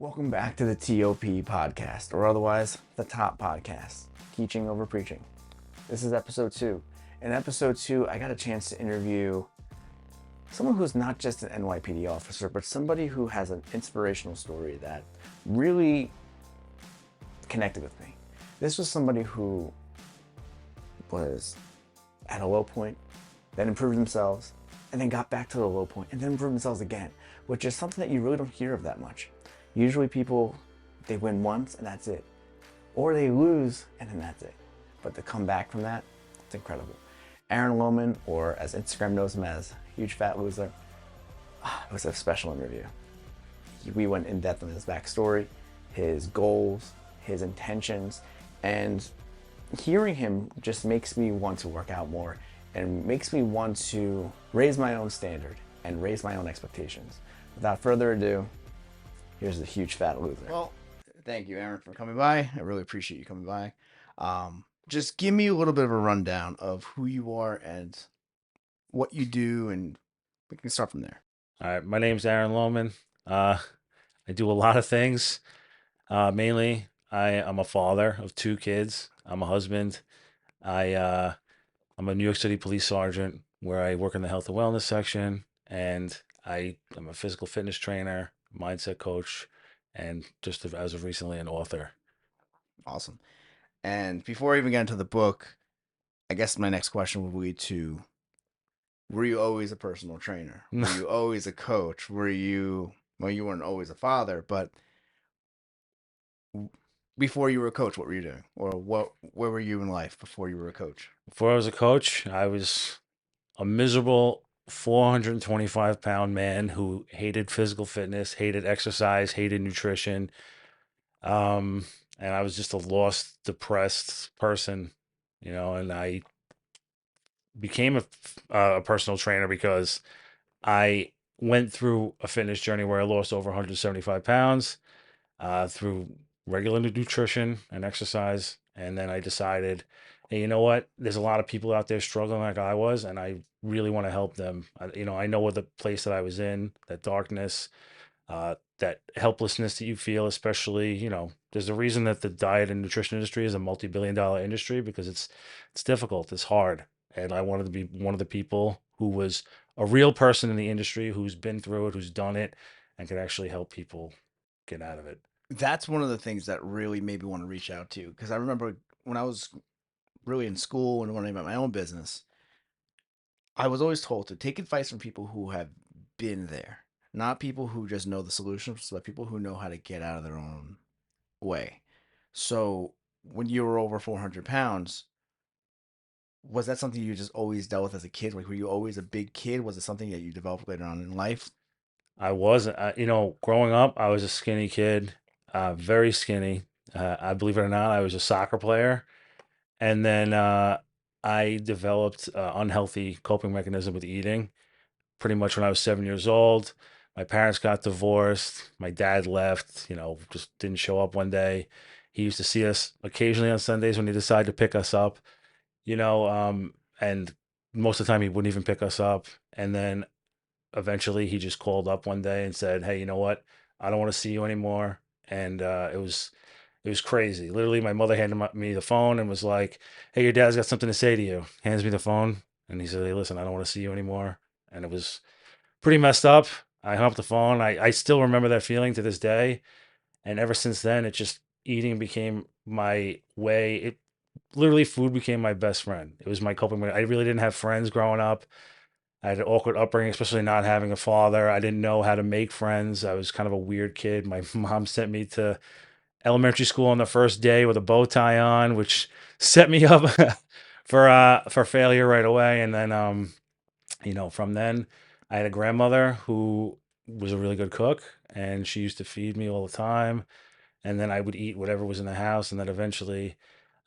Welcome back to the TOP podcast, or otherwise, the Top Podcast, Teaching Over Preaching. This is episode 2. In episode 2, I got a chance to interview someone who's not just an NYPD officer, but somebody who has an inspirational story that really connected with me. This was somebody who was at a low point, then improved themselves, and then got back to the low point, and then improved themselves again, which is something that you really don't hear of that much. Usually people, they win once and that's it. Or they lose and then that's it. But to come back from that, it's incredible. Aaron Lohman, or as Instagram knows him as, Huge Fat Loser, it was a special interview. We went in depth on his backstory, his goals, his intentions, and hearing him just makes me want to work out more and makes me want to raise my own standard and raise my own expectations. Without further ado, here's the Huge Fat Loser. Well, thank you, Aaron, for coming by. I really appreciate you coming by. Just give me a little bit of a rundown of who you are and what you do, and we can start from there. All right, my name's Aaron Lohman. I do a lot of things. Mainly, I'm a father of 2 kids. I'm a husband. I'm a New York City Police Sergeant where I work in the health and wellness section, and I'm a physical fitness trainer, mindset coach, and just as of recently, an author. Awesome. And before I even get into the book, I guess my next question would be to, were you always a personal trainer? Were you always a coach? Well, you weren't always a father, but before you were a coach, what were you doing? Or where were you in life before you were a coach? Before I was a coach, I was a miserable 425-pound man who hated physical fitness, hated exercise, hated nutrition. And I was just a lost, depressed person, and I became a personal trainer because I went through a fitness journey where I lost over 175 pounds through regular nutrition and exercise. And then I decided, hey, you know what? There's a lot of people out there struggling like I was, and I really want to help them. I know what the place that I was in, that darkness, that helplessness that you feel, especially, there's a reason that the diet and nutrition industry is a multi-billion-dollar industry because it's difficult, it's hard. And I wanted to be one of the people who was a real person in the industry who's been through it, who's done it, and could actually help people get out of it. That's one of the things that really made me want to reach out to, because I remember when I was really in school and learning about my own business, I was always told to take advice from people who have been there, not people who just know the solutions, but people who know how to get out of their own way. So when you were over 400 pounds, was that something you just always dealt with as a kid? Like, were you always a big kid? Was it something that you developed later on in life? I wasn't, growing up, I was a skinny kid, very skinny. I believe it or not, I was a soccer player. And then I developed unhealthy coping mechanism with eating pretty much when I was 7 years old. My parents got divorced. My dad left, just didn't show up one day. He used to see us occasionally on Sundays when he decided to pick us up, and most of the time he wouldn't even pick us up. And then eventually he just called up one day and said, hey, you know what? I don't want to see you anymore. And it was crazy. Literally, my mother handed me the phone and was like, hey, your dad's got something to say to you. Hands me the phone. And he said, hey, listen, I don't want to see you anymore. And it was pretty messed up. I hung up the phone. I still remember that feeling to this day. And ever since then, it just eating became my way. It literally, food became my best friend. It was my coping. I really didn't have friends growing up. I had an awkward upbringing, especially not having a father. I didn't know how to make friends. I was kind of a weird kid. My mom sent me to elementary school on the first day with a bow tie on, which set me up for failure right away. And then from then I had a grandmother who was a really good cook, and she used to feed me all the time. And then I would eat whatever was in the house, and then eventually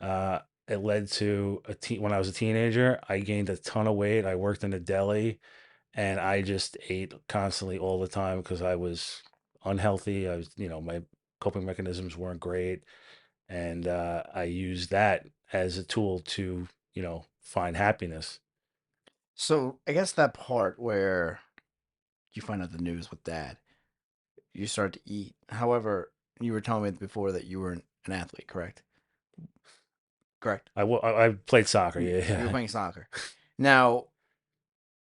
uh, it led to when I was a teenager, I gained a ton of weight. I worked in a deli, and I just ate constantly all the time because I was unhealthy. I was, my coping mechanisms weren't great, and I used that as a tool to, find happiness. So I guess that part where you find out the news with dad, you start to eat. However, you were telling me before that you were an athlete, correct? Correct. I played soccer. You, Yeah, you were yeah. playing soccer. Now,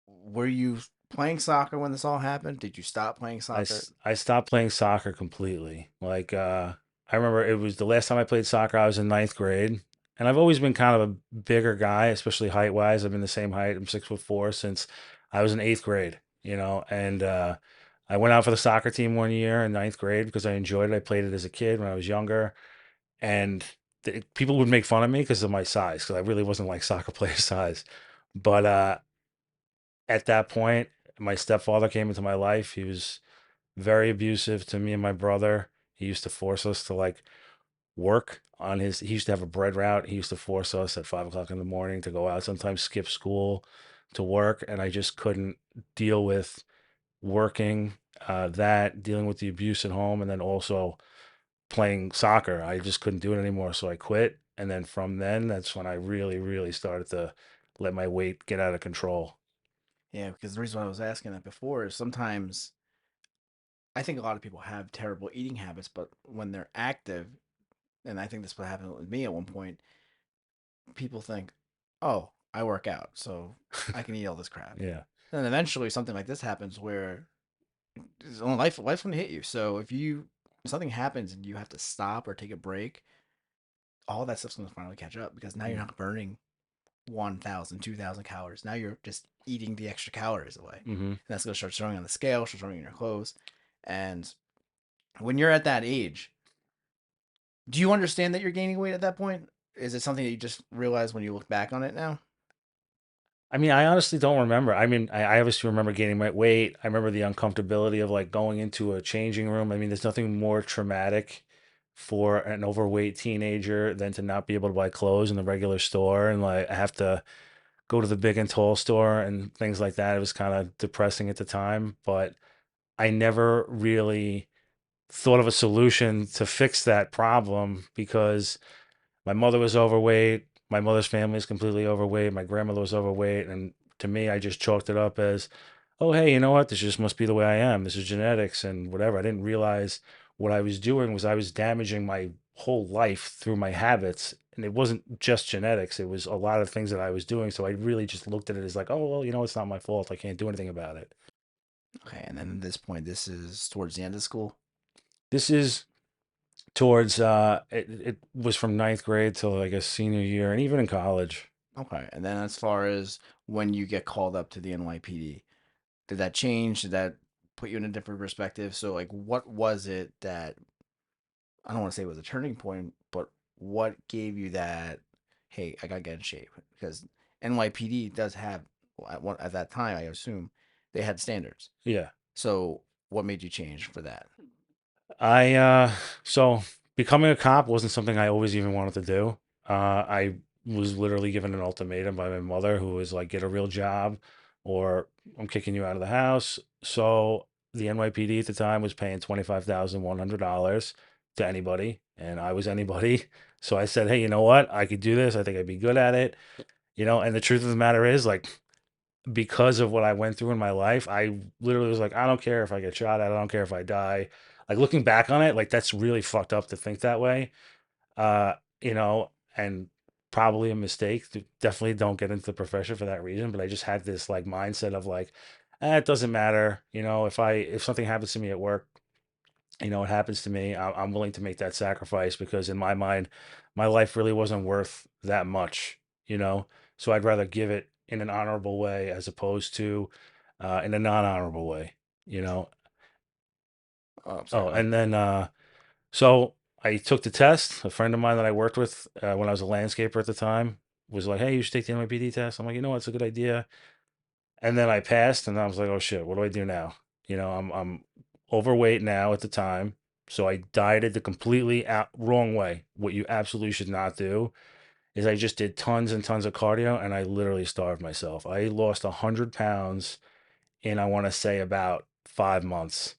were you playing soccer when this all happened? Did you stop playing soccer? I stopped playing soccer completely. Like I remember it was the last time I played soccer. I was in ninth grade, and I've always been kind of a bigger guy, especially height wise. I've been the same height. I'm 6'4" since I was in eighth grade. And I went out for the soccer team one year in ninth grade because I enjoyed it. I played it as a kid when I was younger, and people would make fun of me because of my size, because I really wasn't like soccer player size. But at that point, my stepfather came into my life. He was very abusive to me and my brother. He used to force us to like work on his. He used to have a bread route. He used to force us at 5 o'clock in the morning to go out. Sometimes skip school to work, and I just couldn't deal with working. That dealing with the abuse at home, and then also playing soccer. I just couldn't do it anymore, so I quit. And then from then, that's when I really, really started to let my weight get out of control. Yeah, because the reason why I was asking that before is sometimes I think a lot of people have terrible eating habits, but when they're active, and I think this what happened with me at one point, people think, "Oh, I work out, so I can eat all this crap." Yeah. Then eventually something like this happens where life's going to hit you. So if something happens and you have to stop or take a break, all that stuff's going to finally catch up because now you're not burning 1,000, 2,000 calories. Now you're just eating the extra calories away. Mm-hmm. And that's going to start showing on the scale, start showing in your clothes. And when you're at that age, do you understand that you're gaining weight at that point? Is it something that you just realize when you look back on it now? I mean, I honestly don't remember. I mean, I obviously remember gaining my weight. I remember the uncomfortability of like going into a changing room. I mean, there's nothing more traumatic for an overweight teenager than to not be able to buy clothes in the regular store and like I have to go to the big and tall store and things like that. It was kind of depressing at the time, but I never really thought of a solution to fix that problem because my mother was overweight. My mother's family is completely overweight. My grandmother was overweight. And to me, I just chalked it up as, oh, hey, you know what? This just must be the way I am. This is genetics and whatever. I didn't realize what I was doing was I was damaging my whole life through my habits. And it wasn't just genetics, it was a lot of things that I was doing. So I really just looked at it as like, oh, well, it's not my fault. I can't do anything about it. Okay, and then at this point, this is towards the end of school. This is towards, it was from ninth grade till I guess senior year and even in college. Okay, and then as far as when you get called up to the NYPD, did that change? Did that put you in a different perspective? So, like, what was it that I don't want to say it was a turning point, but what gave you that? Hey, I gotta get in shape because NYPD does have at that time. I assume they had standards. Yeah. So, what made you change for that? I so becoming a cop wasn't something I always even wanted to do. I was literally given an ultimatum by my mother, who was like, "Get a real job, or I'm kicking you out of the house." So the NYPD at the time was paying $25,100 to anybody, and I was anybody. So I said, "Hey, you know what? I could do this. I think I'd be good at it." And the truth of the matter is, like, because of what I went through in my life, I literally was like, I don't care if I get shot at, I don't care if I die. Like looking back on it, like that's really fucked up to think that way. Uh, and probably a mistake. Definitely don't get into the profession for that reason. But I just had this like mindset of like, it doesn't matter. If something happens to me at work, it happens to me, I'm willing to make that sacrifice because in my mind, my life really wasn't worth that much, you know? So I'd rather give it in an honorable way as opposed to in a non-honorable way, you know? Oh, I'm sorry. Oh, and then, so I took the test. A friend of mine that I worked with when I was a landscaper at the time was like, hey, you should take the NYPD test. I'm like, it's a good idea. And then I passed, and I was like, "Oh shit, what do I do now?" I'm overweight now at the time, so I dieted the completely wrong way. What you absolutely should not do is I just did tons and tons of cardio, and I literally starved myself. I lost 100 pounds in I want to say about 5 months.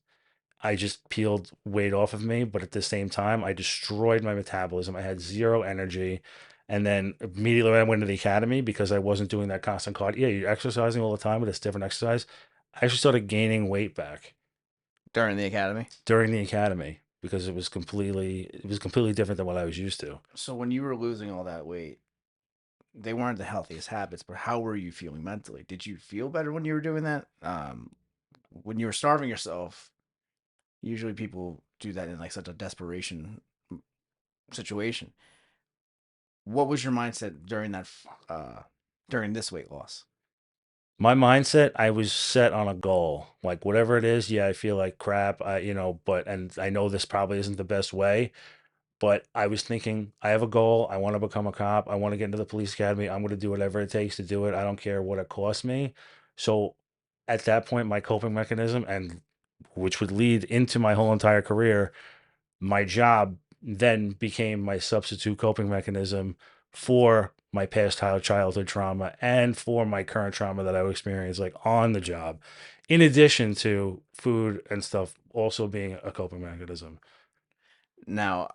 I just peeled weight off of me, but at the same time, I destroyed my metabolism. I had zero energy. And then immediately when I went to the academy, because I wasn't doing that constant cardio, yeah, you're exercising all the time, but it's different exercise. I actually started gaining weight back. During the academy. during the academy because it was completely different than what I was used to. So when you were losing all that weight, they weren't the healthiest habits, but how were you feeling mentally? Did you feel better when you were doing that? When you were starving yourself, usually people do that in like such a desperation situation. What was your mindset during that during this weight loss? My mindset, I was set on a goal. Like whatever it is, yeah, I feel like crap, but and I know this probably isn't the best way, but I was thinking, I have a goal. I want to become a cop. I want to get into the police academy. I'm going to do whatever it takes to do it. I don't care what it costs me. So at that point, my coping mechanism, and which would lead into my whole entire career, my job then became my substitute coping mechanism for my past childhood trauma and for my current trauma that I would experience like on the job, in addition to food and stuff also being a coping mechanism. Now,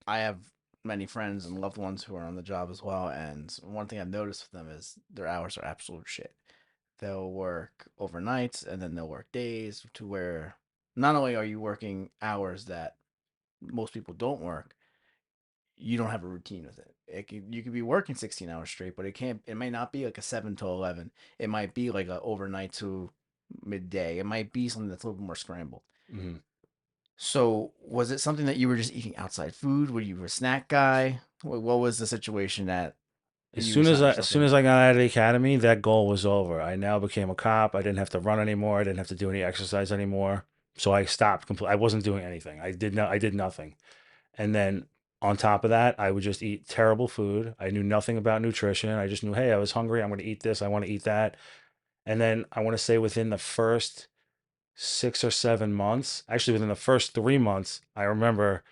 I have many friends and loved ones who are on the job as well, and one thing I've noticed with them is their hours are absolute shit. They'll work overnights and then they'll work days to where not only are you working hours that most people don't work, you don't have a routine with it. You could be working 16 hours straight, but it may not be like a 7 to 11. It might be like a overnight to midday. It might be something that's a little bit more scrambled. Mhm. So, was it something that you were just eating outside food? Were you a snack guy? What was the situation that you found As yourself soon in? as I got out of the academy, that goal was over. I now became a cop. I didn't have to run anymore. I didn't have to do any exercise anymore. So I stopped completely. I wasn't doing anything. I did nothing. And then on top of that, I would just eat terrible food. I knew nothing about nutrition. I just knew, hey, I was hungry. I'm going to eat this. I want to eat that. And then I want to say within the first 6 or 7 months, actually within the first 3 months, I remember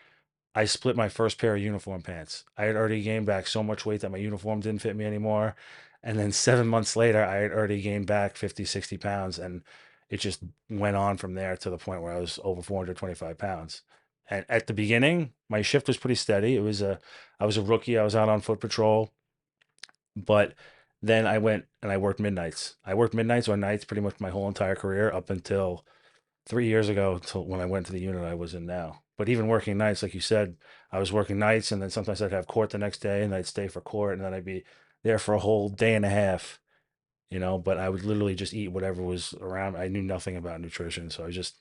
I split my first pair of uniform pants. I had already gained back so much weight that my uniform didn't fit me anymore. And then 7 months later, I had already gained back 50, 60 pounds. And it just went on from there to the point where I was over 425 pounds. And at the beginning, my shift was pretty steady. I was a rookie. I was out on foot patrol, but then I went and I worked midnights. I worked midnights or nights pretty much my whole entire career up until 3 years ago, till when I went to the unit I was in now. But even working nights, like you said, I was working nights, and then sometimes I'd have court the next day, and I'd stay for court, and then I'd be there for a whole day and a half, But I would literally just eat whatever was around. I knew nothing about nutrition, so I was just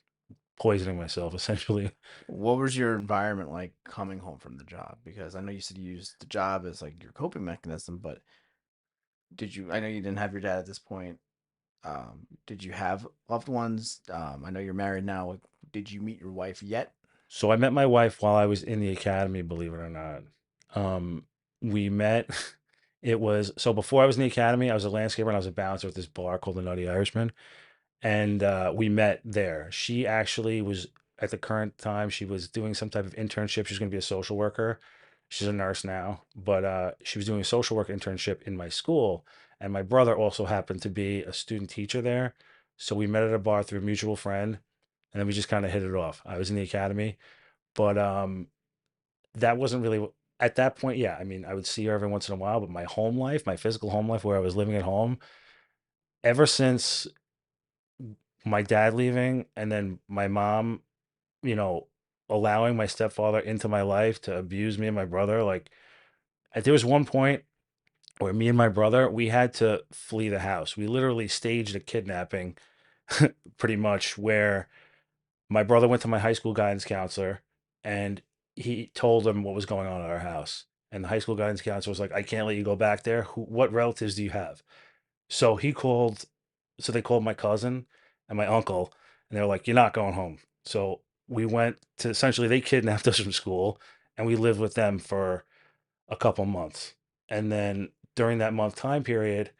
poisoning myself essentially. What was your environment like coming home from the job? Because I know you said you used the job as like your coping mechanism, but did you? I know you didn't have your dad at this point. Did you have loved ones? I know you're married now. Like, did you meet your wife yet? So I met my wife while I was in the academy, believe it or not. We met. It was so before I was in the academy, I was a landscaper and I was a bouncer at this bar called the Nutty Irishman. And we met there. She actually was at the current time she was doing some type of internship. She's going to be a social worker. She's a nurse now, but she was doing a social work internship in my school, and my brother also happened to be a student teacher there. So we met at a bar through a mutual friend, and then we just kind of hit it off. I was in the academy, but that wasn't really at that point. Yeah, I mean, I would see her every once in a while, but my home life, my physical home life, where I was living at home, ever since my dad leaving and then my mom, you know, allowing my stepfather into my life to abuse me and my brother. Like, there was one point where me and my brother, we had to flee the house. We literally staged a kidnapping, pretty much, where my brother went to my high school guidance counselor and he told him what was going on at our house. And the high school guidance counselor was like, I can't let you go back there. What relatives do you have? So they called my cousin and my uncle, and they were like, "You're not going home." So we went to essentially they kidnapped us from school, and we lived with them for a couple months. And then during that month time period,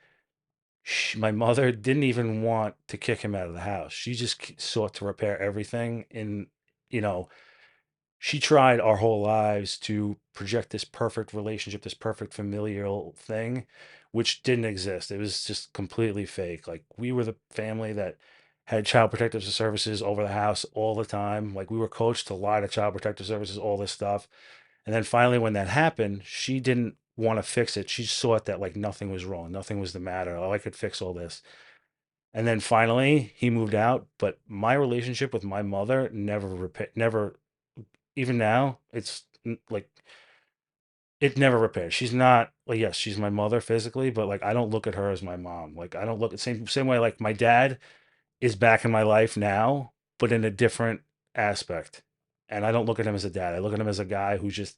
my mother didn't even want to kick him out of the house. She just sought to repair everything. You know, she tried our whole lives to project this perfect relationship, this perfect familial thing, which didn't exist. It was just completely fake. Like we were the family that had child protective services over the house all the time. Like we were coached to lie to child protective services, all this stuff. And then finally, when that happened, she didn't want to fix it. She thought that like nothing was wrong, nothing was the matter. Oh, I could fix all this. And then finally he moved out, but my relationship with my mother never, even now, like it never repaired. She's not like, yes, she's my mother physically, but like I don't look at her as my mom. Like I don't look at same way like my dad is back in my life now, but in a different aspect. And I don't look at him as a dad. I look at him as a guy who's just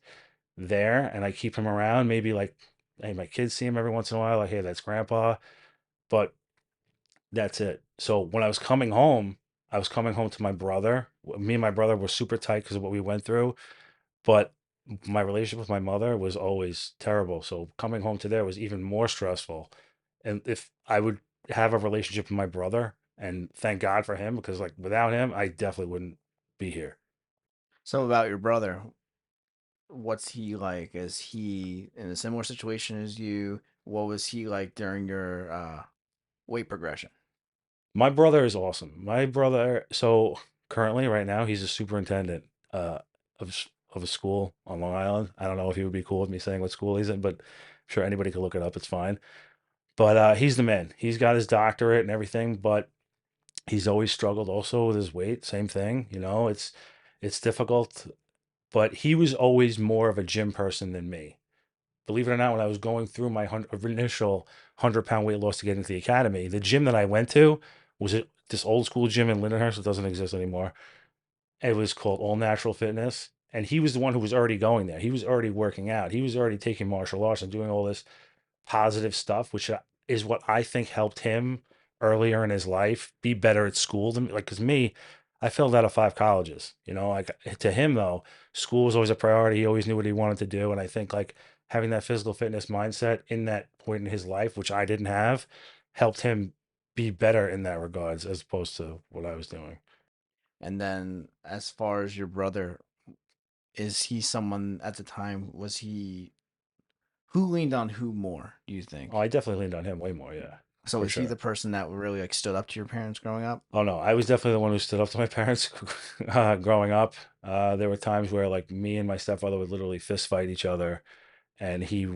there and I keep him around. Maybe like, hey, my kids see him every once in a while, like, hey, that's grandpa. But that's it. So when I was coming home to my brother. Me and my brother were super tight because of what we went through. But my relationship with my mother was always terrible. So coming home to there was even more stressful. And if I would have a relationship with my brother, and thank God for him, because like without him, I definitely wouldn't be here. So about your brother, what's he like? Is he in a similar situation as you? What was he like during your weight progression? My brother is awesome. My brother, so currently right now, he's a superintendent of a school on Long Island. I don't know if he would be cool with me saying what school he's in, but I'm sure anybody could look it up. It's fine. But he's the man. He's got his doctorate and everything, but he's always struggled also with his weight. Same thing, it's difficult. But he was always more of a gym person than me. Believe it or not, when I was going through my initial 100-pound weight loss to get into the academy, the gym that I went to was this old school gym in Lindenhurst. It doesn't exist anymore. It was called All Natural Fitness. And he was the one who was already going there. He was already working out. He was already taking martial arts and doing all this positive stuff, which is what I think helped him earlier in his life be better at school than like, because me, I failed out of 5 colleges, like to him though, school was always a priority. He always knew what he wanted to do. And I think like having that physical fitness mindset in that point in his life, which I didn't have, helped him be better in that regards as opposed to what I was doing. And then, as far as your brother, is he someone at the time? Was he who leaned on who more? Do you Oh, think? I definitely leaned on him way more. Yeah, So for was he the sure. person that really like stood up to your parents growing up? Oh no, I was definitely the one who stood up to my parents growing up. There were times where like me and my stepfather would literally fist fight each other, and he,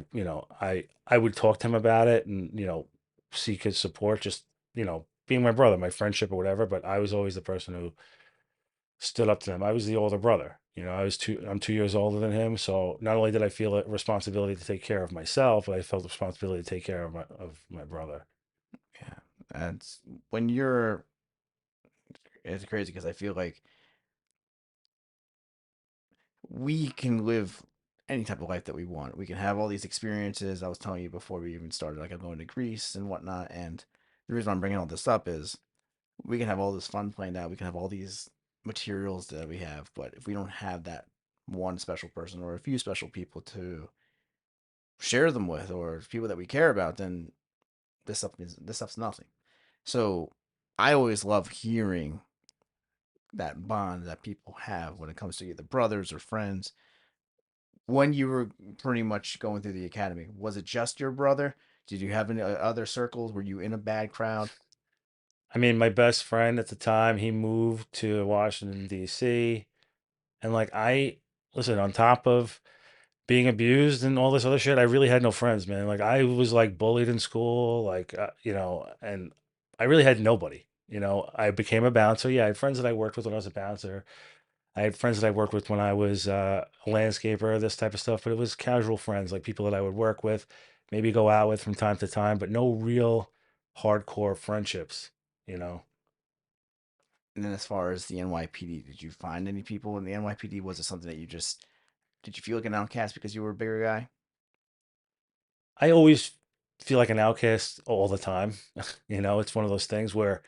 I would talk to him about it and seek his support, just being my brother, my friendship or whatever. But I was always the person who stood up to them. I was the older brother. I'm 2 years older than him, so not only did I feel a responsibility to take care of myself, but I felt the responsibility to take care of my brother. Yeah, that's when you're. It's crazy because I feel like we can live any type of life that we want. We can have all these experiences. I was telling you before we even started, like I'm going to Greece and whatnot. And the reason I'm bringing all this up is we can have all this fun planned out. We can have all these materials that we have, but if we don't have that one special person or a few special people to share them with, or people that we care about, then this stuff's nothing. So I always love hearing that bond that people have when it comes to either brothers or friends. When you were pretty much going through the academy, was it just your brother? Did you have any other circles? Were you in a bad crowd? I mean, my best friend at the time, he moved to Washington, D.C. And like, listen, on top of being abused and all this other shit, I really had no friends, man. Like, I was like bullied in school, like, and I really had nobody. I became a bouncer. Yeah, I had friends that I worked with when I was a bouncer. I had friends that I worked with when I was a landscaper, this type of stuff, but it was casual friends, like people that I would work with, maybe go out with from time to time, but no real hardcore friendships, you know. And then as far as the NYPD, did you find any people in the NYPD? Was it something that you just did you feel like an outcast because you were a bigger guy? I always feel like an outcast all the time. It's one of those things where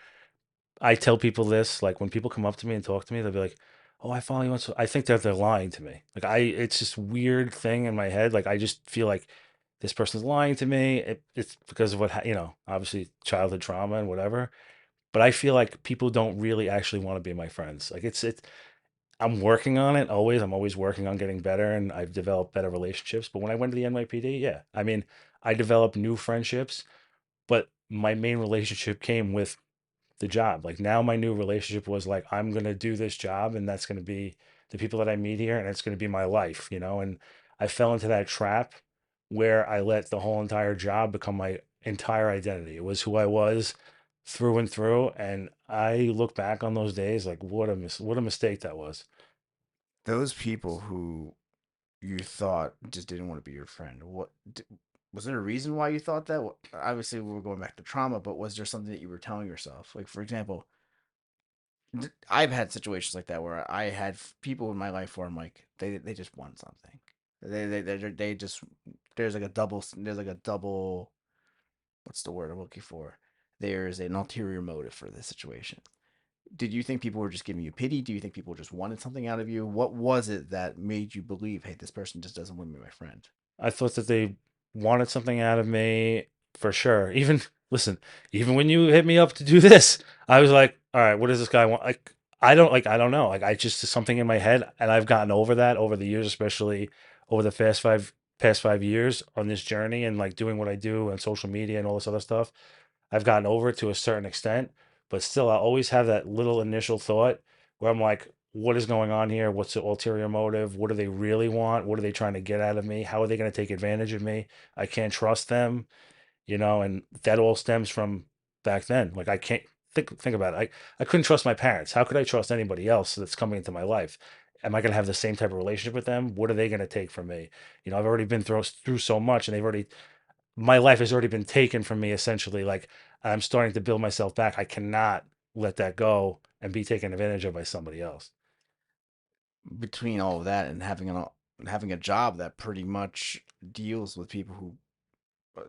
I tell people this, like when people come up to me and talk to me, they'll be like, "Oh, I follow you on." I think that they're lying to me. Like it's this weird thing in my head. Like I just feel like this person's lying to me. It's because of what obviously childhood trauma and whatever. But I feel like people don't really actually want to be my friends. Like it's. I'm working on it always. I'm always working on getting better, and I've developed better relationships. But when I went to the NYPD, yeah, I mean, I developed new friendships, but my main relationship came with the job. Like now my new relationship was like, I'm going to do this job and that's going to be the people that I meet here and it's going to be my life. And I fell into that trap where I let the whole entire job become my entire identity. It was who I was. through and through. And I look back on those days like what a mistake that was. Those people who you thought just didn't want to be your friend. Was there a reason why you thought that? Obviously, we were going back to trauma, but was there something that you were telling yourself? Like, for example, I've had situations like that where I had people in my life where I'm like, they just want something. They just there's like a double. What's the word I'm looking for? There's an ulterior motive for this situation. Did you think people were just giving you pity? Do you think people just wanted something out of you? What was it that made you believe, hey, this person just doesn't want to be my friend? I thought that they wanted something out of me for sure. Even listen, even when you hit me up to do this, I was like, all right, what does this guy want? I don't know. Like I just something in my head, and I've gotten over that over the years, especially over the past 5 years on this journey and like doing what I do on social media and all this other stuff. I've gotten over it to a certain extent, but still, I always have that little initial thought where I'm like, what is going on here? What's the ulterior motive? What do they really want? What are they trying to get out of me? How are they going to take advantage of me? I can't trust them, and that all stems from back then. Like I can't think about it. I couldn't trust my parents. How could I trust anybody else that's coming into my life? Am I going to have the same type of relationship with them? What are they going to take from me? I've already been through so much, and my life has already been taken from me essentially. Like I'm starting to build myself back. I cannot let that go and be taken advantage of by somebody else. Between all of that and having a job that pretty much deals with people who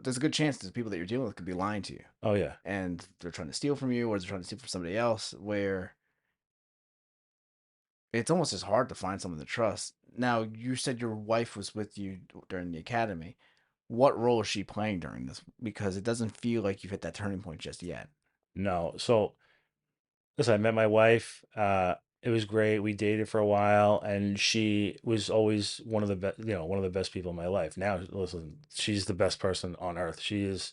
there's a good chance that the people that you're dealing with could be lying to you Oh yeah. and they're trying to steal from you or they're trying to steal from somebody else where it's almost just hard to find someone to trust. Now, you said your wife was with you during the academy. What role is she playing during this? Because it doesn't feel like you've hit that turning point just yet. No. So listen, I met my wife. It was great. We dated for a while, and she was always one of the best, one of the best people in my life. Now, listen, she's the best person on earth. She is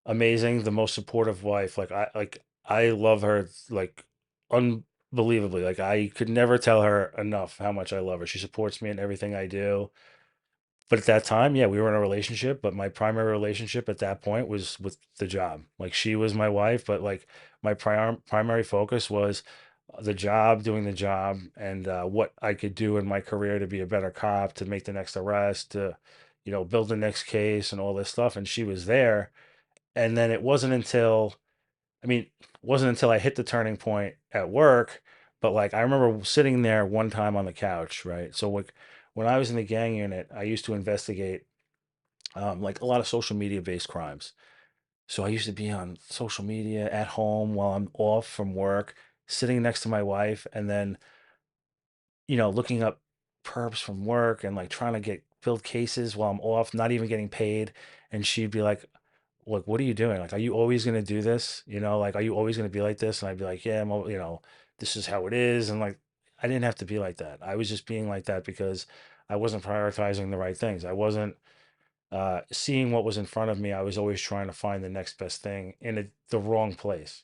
amazing, the most supportive wife. I love her like unbelievably. Like I could never tell her enough how much I love her. She supports me in everything I do. But at that time, yeah, we were in a relationship, but my primary relationship at that point was with the job. Like she was my wife, but like my primary focus was the job, doing the job, and what I could do in my career to be a better cop, to make the next arrest, to build the next case, and all this stuff. And she was there. And then it wasn't until I hit the turning point at work, but like I remember sitting there one time on the couch, right? So like when I was in the gang unit, I used to investigate like a lot of social media based crimes. So I used to be on social media at home while I'm off from work, sitting next to my wife, and then looking up perps from work and like trying to get build cases while I'm off, not even getting paid. And she'd be like, "Look, what are you doing? Like, are you always gonna do this? Like, are you always gonna be like this?" And I'd be like, "Yeah, this is how it is." And like, I didn't have to be like that. I was just being like that because I wasn't prioritizing the right things. I wasn't seeing what was in front of me. I was always trying to find the next best thing in the wrong place.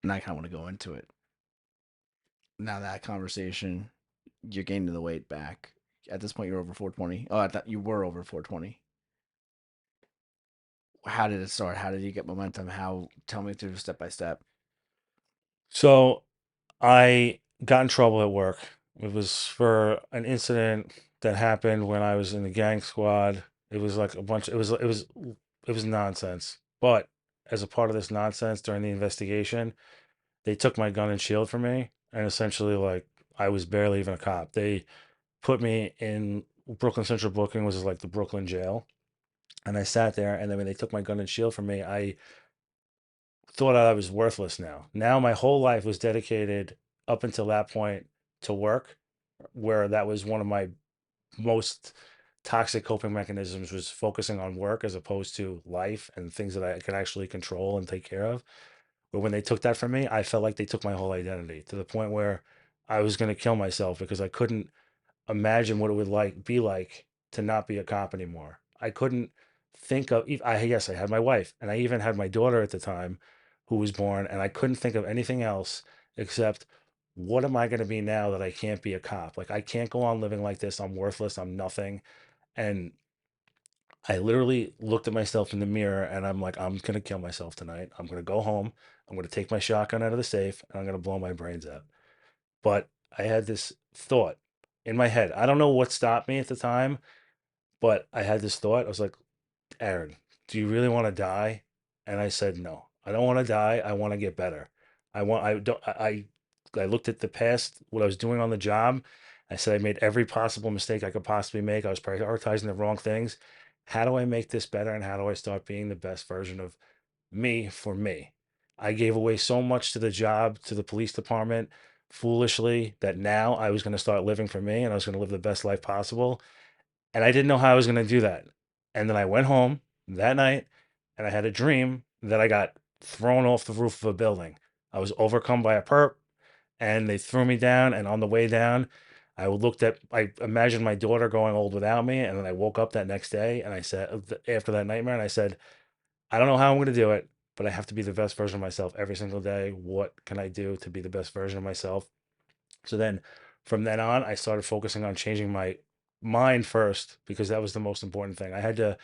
And I kind of want to go into it. Now, that conversation, you're gaining the weight back. At this point, you're over 420. Oh, I thought you were over 420. How did it start? How did you get momentum? Tell me through step by step. So I got in trouble at work. It was for an incident that happened when I was in the gang squad. It was like a bunch. It was nonsense. But as a part of this nonsense during the investigation, they took my gun and shield from me, and essentially like I was barely even a cop. They put me in Brooklyn Central Booking, which is like the Brooklyn jail, and I sat there. And then when they took my gun and shield from me, I thought I was worthless now. Now my whole life was dedicated up until that point to work, where that was one of my most toxic coping mechanisms, was focusing on work as opposed to life and things that I could actually control and take care of. But when they took that from me, I felt like they took my whole identity to the point where I was going to kill myself because I couldn't imagine what it would be like to not be a cop anymore. I couldn't think of. Yes, I had my wife, and I even had my daughter at the time, who was born, and I couldn't think of anything else except what am I going to be now that I can't be a cop? Like I can't go on living like this. I'm worthless. I'm nothing. And I literally looked at myself in the mirror and I'm like, I'm gonna kill myself tonight. I'm gonna go home. I'm gonna take my shotgun out of the safe and I'm gonna blow my brains out. But I had this thought in my head. I don't know what stopped me at the time, but I had this thought. I was like, Aaron, do you really want to die? And I said, no, I don't want to die. I want to get better. I don't, I looked at the past, what I was doing on the job. I said, I made every possible mistake I could possibly make. I was prioritizing the wrong things. How do I make this better? And how do I start being the best version of me for me? I gave away so much to the job, to the police department, foolishly, that now I was going to start living for me and I was going to live the best life possible. And I didn't know how I was going to do that. And then I went home that night and I had a dream that I got thrown off the roof of a building. I was overcome by a perp and they threw me down. And on the way down, I imagined my daughter going old without me. And then I woke up that next day and I said, after that nightmare, and I said, I don't know how I'm going to do it, but I have to be the best version of myself every single day. What can I do to be the best version of myself? So then from then on, I started focusing on changing my mind first because that was the most important thing. I had to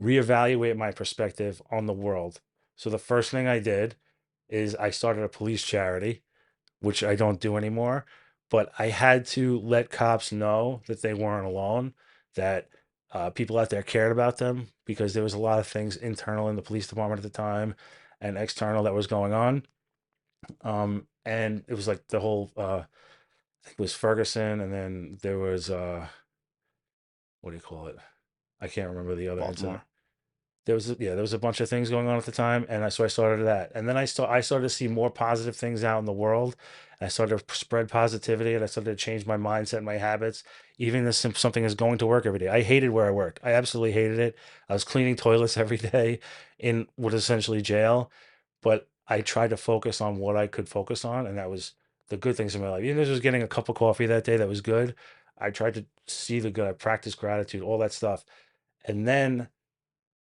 reevaluate my perspective on the world. So the first thing I did is I started a police charity, which I don't do anymore, but I had to let cops know that they weren't alone, that people out there cared about them because there was a lot of things internal in the police department at the time and external that was going on. And it was like the whole I think it was Ferguson, and then there was what do you call it? I can't remember the other incident. Baltimore. There was a bunch of things going on at the time, and so I started that, and then I started to see more positive things out in the world. And I started to spread positivity, and I started to change my mindset, and my habits. Even this something is going to work every day. I hated where I worked. I absolutely hated it. I was cleaning toilets every day in what is essentially jail, but I tried to focus on what I could focus on, and that was the good things in my life. Even if it was getting a cup of coffee that day, that was good. I tried to see the good. I practiced gratitude, all that stuff, and then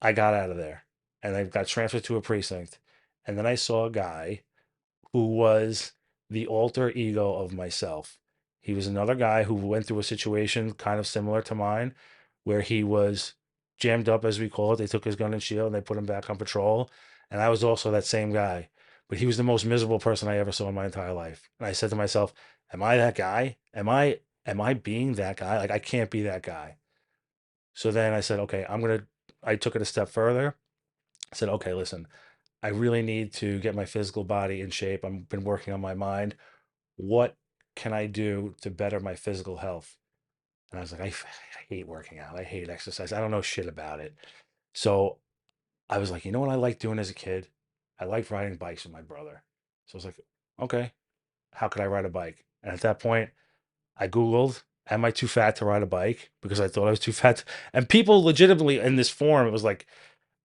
I got out of there and I got transferred to a precinct. And then I saw a guy who was the alter ego of myself. He was another guy who went through a situation kind of similar to mine, where he was jammed up, as we call it. They took his gun and shield and they put him back on patrol. And I was also that same guy. But he was the most miserable person I ever saw in my entire life. And I said to myself, am I that guy? Am I being that guy? Like I can't be that guy. So then I said, okay, I took it a step further. I said, okay, listen, I really need to get my physical body in shape. I've been working on my mind. What can I do to better my physical health? And I was like, I hate working out. I hate exercise. I don't know shit about it. So I was like, you know what I liked doing as a kid? I liked riding bikes with my brother. So I was like, okay, how could I ride a bike? And at that point, I Googled, am I too fat to ride a bike? Because I thought I was too fat. And people legitimately in this forum, it was like,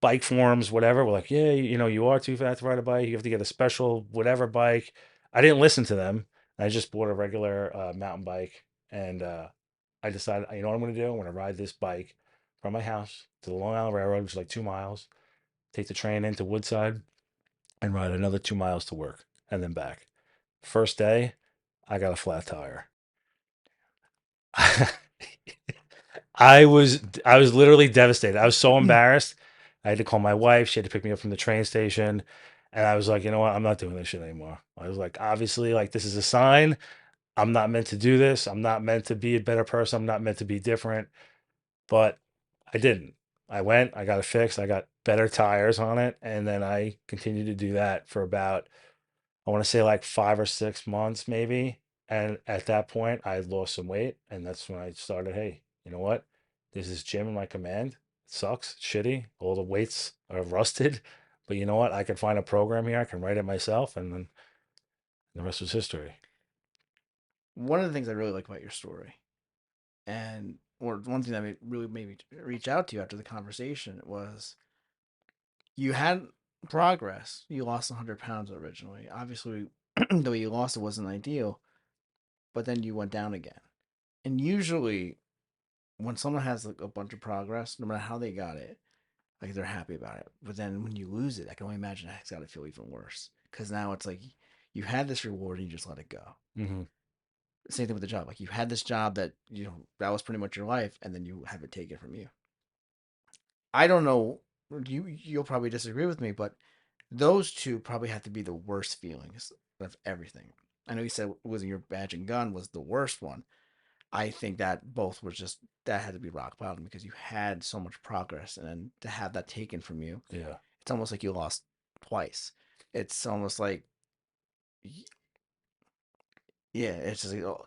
bike forums, whatever, were like, yeah, you are too fat to ride a bike. You have to get a special whatever bike. I didn't listen to them. I just bought a regular mountain bike, and I decided, you know what I'm going to do? I'm going to ride this bike from my house to the Long Island Railroad, which is like 2 miles. Take the train into Woodside and ride another 2 miles to work, and then back. First day, I got a flat tire. I was literally devastated. I was so embarrassed. I had to call my wife. She had to pick me up from the train station. And I was like, you know what? I'm not doing this shit anymore. I was like, obviously, like this is a sign. I'm not meant to do this. I'm not meant to be a better person. I'm not meant to be different. But I didn't. I went, I got it fixed. I got better tires on it. And then I continued to do that for about I want to say like 5 or 6 months, maybe. And at that point, I had lost some weight. And that's when I started, hey, you know what? There's this gym in my command. It sucks. It's shitty. All the weights are rusted. But you know what? I can find a program here. I can write it myself. And then the rest was history. One of the things I really like about your story, or one thing that really made me reach out to you after the conversation was you had progress. You lost 100 pounds originally. Obviously, the way you lost it wasn't ideal, but then you went down again. And usually, when someone has like a bunch of progress, no matter how they got it, like they're happy about it. But then when you lose it, I can only imagine it's got to feel even worse because now it's like you had this reward and you just let it go. Hmm. Same thing with the job. Like you had this job that that was pretty much your life, and then you have it taken from you. I don't know. You'll probably disagree with me, but those two probably have to be the worst feelings of everything. I know you said losing your badge and gun was the worst one. I think that both was just that had to be rock bottom because you had so much progress, and then to have that taken from you, Yeah. it's almost like you lost twice. It's almost like, yeah, it's just like, oh,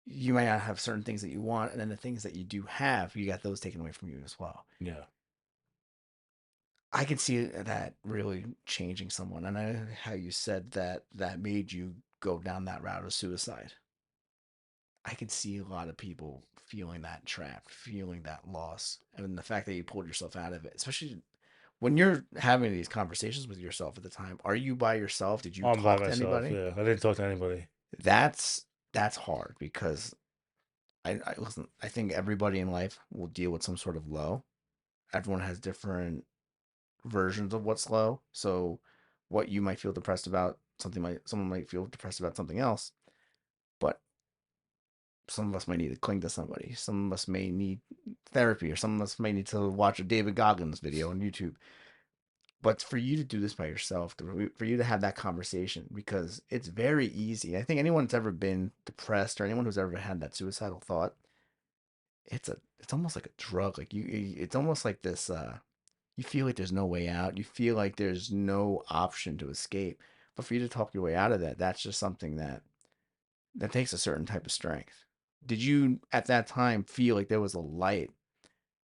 you might not have certain things that you want, and then the things that you do have, you got those taken away from you as well. Yeah. I can see that really changing someone, and I how you said that that made you go down that route of suicide. I could see a lot of people feeling that trap, feeling that loss, and the fact that you pulled yourself out of it, especially when you're having these conversations with yourself at the time. Are you by yourself? Did you I'm by talk to myself. anybody? Yeah. I didn't talk to anybody. That's that's hard because I listen. I think everybody in life will deal with some sort of low. Everyone has different versions of what's low. So, what you might feel depressed about, something might someone might feel depressed about something else. But some of us may need to cling to somebody. Some of us may need therapy, or some of us may need to watch a David Goggins video on YouTube. But for you to do this by yourself, for you to have that conversation, because it's very easy. I think anyone that's ever been depressed or anyone who's ever had that suicidal thought, it's almost like a drug. Like it's almost like this. You feel like there's no way out. You feel like there's no option to escape. But for you to talk your way out of that, that's just something that takes a certain type of strength. Did you at that time feel like there was a light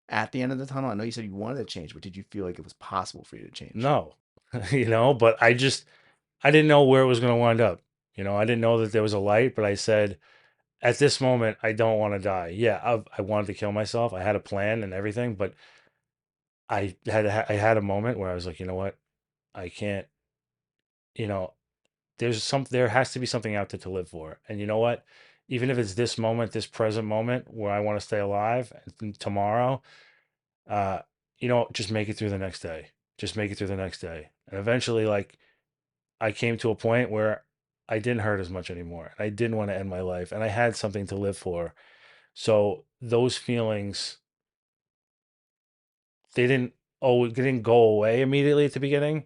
at the end of the tunnel? I know you said you wanted to change, but did you feel like it was possible for you to change? No, but I didn't know where it was going to wind up. I didn't know that there was a light, but I said, at this moment, I don't want to die. Yeah, I wanted to kill myself. I had a plan and everything, but I had a moment where I was like, you know what? I can't, you know, there has to be something out there to live for. And you know what? Even if it's this moment, this present moment where I want to stay alive and tomorrow, uh, just make it through the next day. Just make it through the next day. And eventually, like, I came to a point where I didn't hurt as much anymore. I didn't want to end my life and I had something to live for. So those feelings, they didn't go away immediately at the beginning,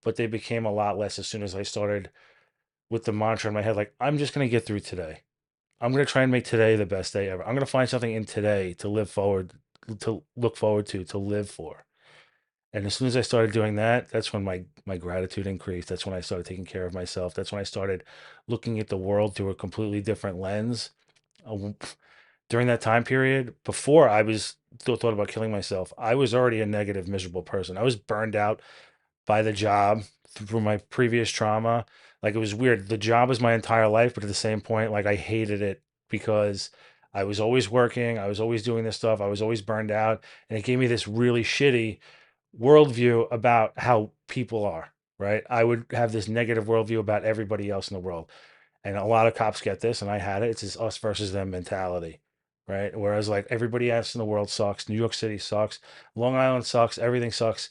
but they became a lot less as soon as I started with the mantra in my head, like, I'm just going to get through today. I'm going to try and make today the best day ever. I'm going to find something in today to live forward, to look forward to live for. And as soon as I started doing that, that's when my gratitude increased. That's when I started taking care of myself. That's when I started looking at the world through a completely different lens. Uh, During that time period, before I was still thought about killing myself, I was already a negative, miserable person. I was burned out by the job through my previous trauma. Like, it was weird. The job was my entire life, but at the same point, like, I hated it because I was always working, I was always doing this stuff, I was always burned out, and it gave me this really shitty worldview about how people are. Right? I would have this negative worldview about everybody else in the world, and a lot of cops get this, and I had it. It's this us versus them mentality. Right? Whereas, like, everybody else in the world sucks. New York City sucks. Long Island sucks. Everything sucks.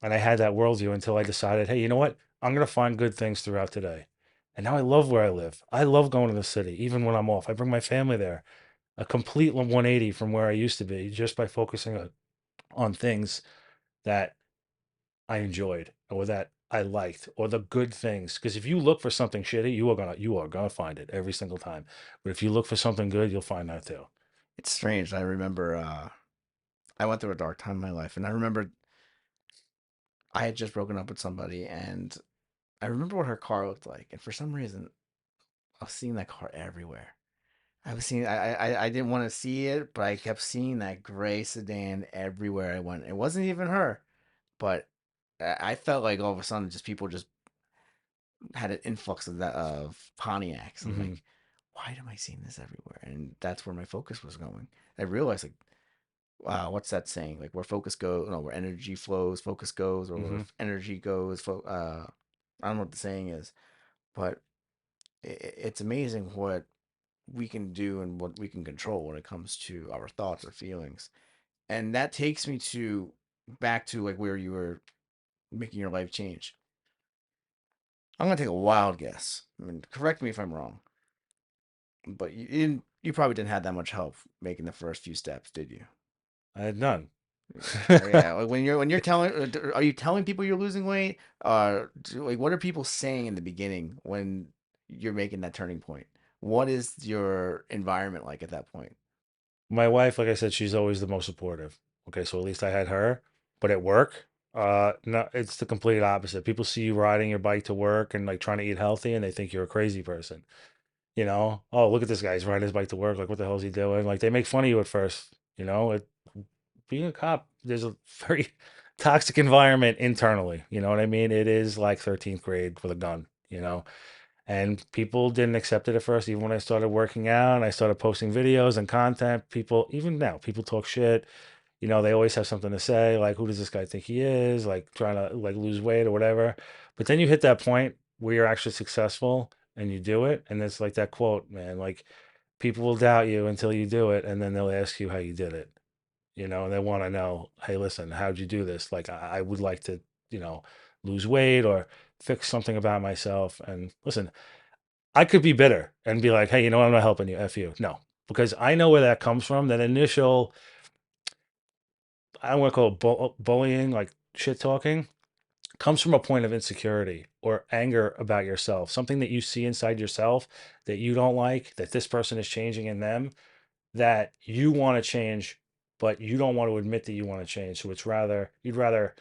And I had that worldview until I decided, hey, you know what? I'm going to find good things throughout today. And now I love where I live. I love going to the city, even when I'm off. I bring my family there. A complete 180 from where I used to be just by focusing on things that I enjoyed or that I liked or the good things. Because if you look for something shitty, you are gonna find it every single time. But if you look for something good, you'll find that too. It's strange. I remember I went through a dark time in my life, and I remember I had just broken up with somebody, and I remember what her car looked like, and for some reason, I was seeing that car everywhere. I was seeing. I didn't want to see it, but I kept seeing that gray sedan everywhere I went. It wasn't even her, but I felt like all of a sudden, just people just had an influx of that of Pontiacs. I'm Hmm. like, why am I seeing this everywhere? And that's where my focus was going. I realized, like, wow, what's that saying? Like, where focus goes, no, where energy flows, focus goes, or where Hmm. energy goes. I don't know what the saying is, but it's amazing what we can do and what we can control when it comes to our thoughts or feelings. And that takes me to back to like where you were making your life change. I'm gonna take a wild guess. I mean, correct me if I'm wrong, but you probably didn't have that much help making the first few steps, did you? I had none. Yeah, like when you're telling, are you telling people you're losing weight? Like what are people saying in the beginning when you're making that turning point? What is your environment like at that point? My wife, like I said, she's always the most supportive. Okay, so at least I had her. But at work, no, it's the complete opposite. People see you riding your bike to work and like trying to eat healthy, and they think you're a crazy person. You know, oh, look at this guy. He's riding his bike to work. Like, what the hell is he doing? Like, they make fun of you at first. Being a cop, there's a very toxic environment internally. You know what I mean? It is like 13th grade with a gun, and people didn't accept it at first. Even when I started working out and I started posting videos and content, people, even now, people talk shit. They always have something to say, like, who does this guy think he is? Like, trying to like lose weight or whatever. But then you hit that point where you're actually successful and you do it. And it's like that quote, man, like, people will doubt you until you do it. And then they'll ask you how you did it, and they want to know, hey, listen, how'd you do this? Like, I would like to, you know, lose weight or fix something about myself. And listen, I could be bitter and be like, hey, I'm not helping you. F you. No, because I know where that comes from. That initial, I don't want to call it bullying, like shit talking, comes from a point of insecurity or anger about yourself, something that you see inside yourself that you don't like, that this person is changing in them, that you want to change, but you don't want to admit that you want to change. So you'd rather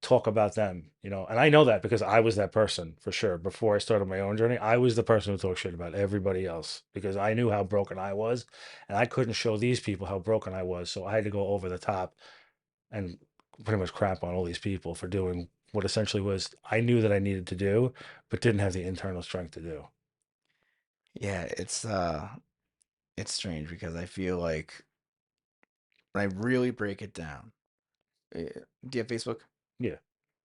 talk about them, and I know that because I was that person for sure. Before I started my own journey, I was the person who talked shit about everybody else because I knew how broken I was, and I couldn't show these people how broken I was. So I had to go over the top and pretty much crap on all these people for doing what essentially was I knew that I needed to do, but didn't have the internal strength to do. Yeah, it's strange because I feel like when I really break it down, do you have Facebook? Yeah.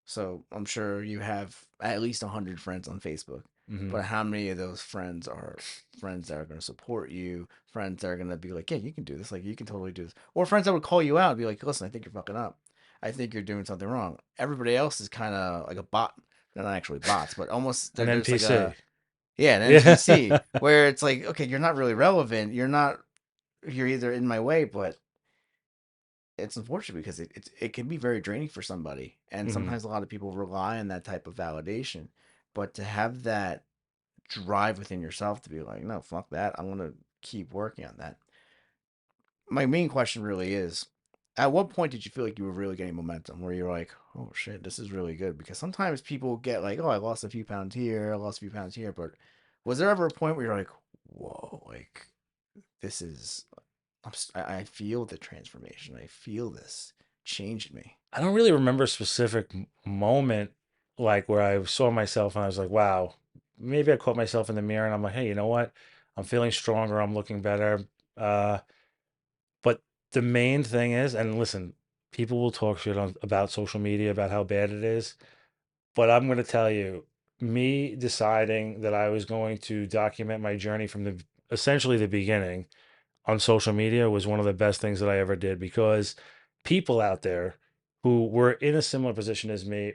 So I'm sure you have at least 100 friends on Facebook. Hmm. But how many of those friends are friends that are going to support you? Friends that are going to be like, yeah, you can do this. Like, you can totally do this. Or friends that would call you out and be like, listen, I think you're fucking up. I think you're doing something wrong. Everybody else is kind of like a bot. They're not actually bots, but almost An there's like NPC. a, yeah, an Yeah. NPC where it's like, okay, you're not really relevant. You're either in my way, but it's unfortunate because it can be very draining for somebody, and Hmm. sometimes a lot of people rely on that type of validation. But to have that drive within yourself to be like, no, fuck that, I'm gonna keep working on that. My main question really is, at what point did you feel like you were really getting momentum, where you're like, oh shit, this is really good? Because sometimes people get like, oh, I lost a few pounds here, I lost a few pounds here, but was there ever a point where you're like, whoa, like this is I feel the transformation. I feel this change in me. I don't really remember a specific moment like where I saw myself and I was like, wow, maybe I caught myself in the mirror and I'm like, hey, you know what? I'm feeling stronger. I'm looking better. Uh, but the main thing is, and listen, people will talk shit about social media, about how bad it is. But I'm going to tell you, me deciding that I was going to document my journey from essentially the beginning on social media was one of the best things that I ever did because people out there who were in a similar position as me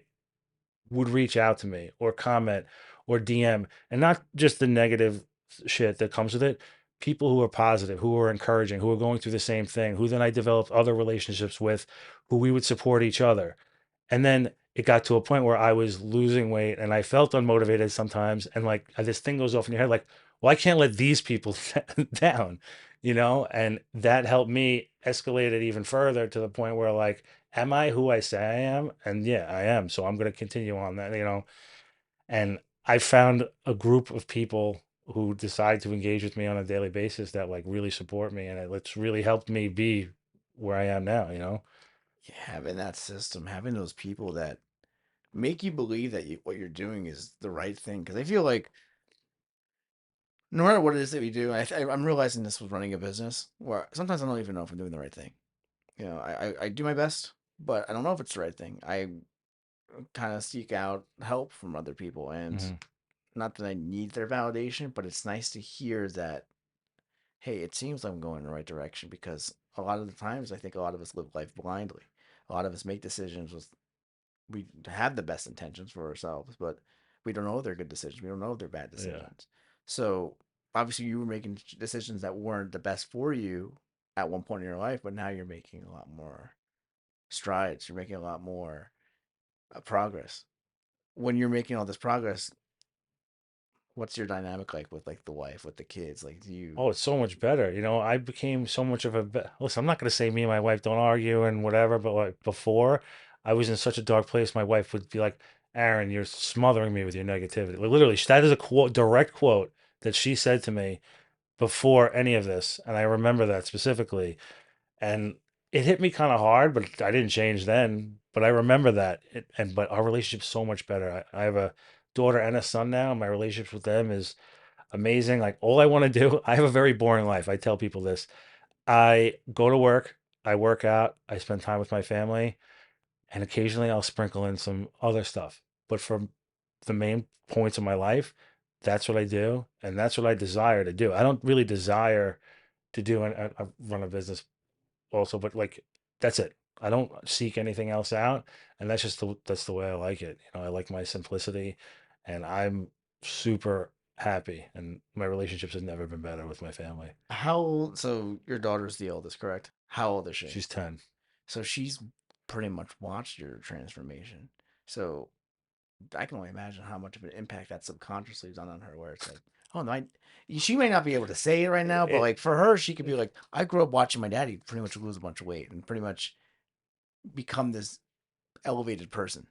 would reach out to me or comment or DM, and not just the negative shit that comes with it. People who are positive, who are encouraging, who are going through the same thing, who then I developed other relationships with, who we would support each other. And then it got to a point where I was losing weight and I felt unmotivated sometimes. And like this thing goes off in your head, like, well, I can't let these people down, And that helped me escalate it even further to the point where, like, am I who I say I am? And yeah, I am. So I'm going to continue on that. And I found a group of people who decide to engage with me on a daily basis that like really support me. And it's really helped me be where I am now. Yeah, having that system, having those people that make you believe that what you're doing is the right thing. Because I feel like no matter what it is that we do, I'm realizing this with running a business where sometimes I don't even know if I'm doing the right thing. I do my best, but I don't know if it's the right thing. I kind of seek out help from other people, and Hmm. not that I need their validation, but it's nice to hear that, hey, it seems I'm going in the right direction, because a lot of the times I think a lot of us live life blindly. A lot of us make decisions with we have the best intentions for ourselves, but we don't know if they're good decisions. We don't know if they're bad Yeah. decisions. So obviously you were making decisions that weren't the best for you at one point in your life, but now you're making a lot more. strides. You're making a lot more progress. When you're making all this progress, what's your dynamic like with like the wife, with the kids? Like, do you? Oh, it's so much better. I became so much of a listen, I'm not going to say me and my wife don't argue and whatever, but like before, I was in such a dark place. My wife would be like, Aaron, you're smothering me with your negativity. Like, literally, that is a quote, direct quote that she said to me before any of this. And I remember that specifically. And it hit me kind of hard, but I didn't change then. But I remember that. But our relationship's so much better. I have a daughter and a son now. My relationship with them is amazing. Like all I want to do, I have a very boring life. I tell people this. I go to work, I work out, I spend time with my family, and occasionally I'll sprinkle in some other stuff. But for the main points of my life, that's what I do, and that's what I desire to do. I don't really desire to do run a business also, but like that's it. I don't seek anything else out, and that's the way I like it. I like my simplicity, and I'm super happy, and my relationships have never been better with my family. How old? So your daughter's the oldest, correct? How old is she? She's 10. So she's pretty much watched your transformation. So I can only imagine how much of an impact that subconsciously done on her. Where it's like, oh no, she may not be able to say it right now, but It, like for her, she could be like, I grew up watching my daddy pretty much lose a bunch of weight and pretty much become this elevated person.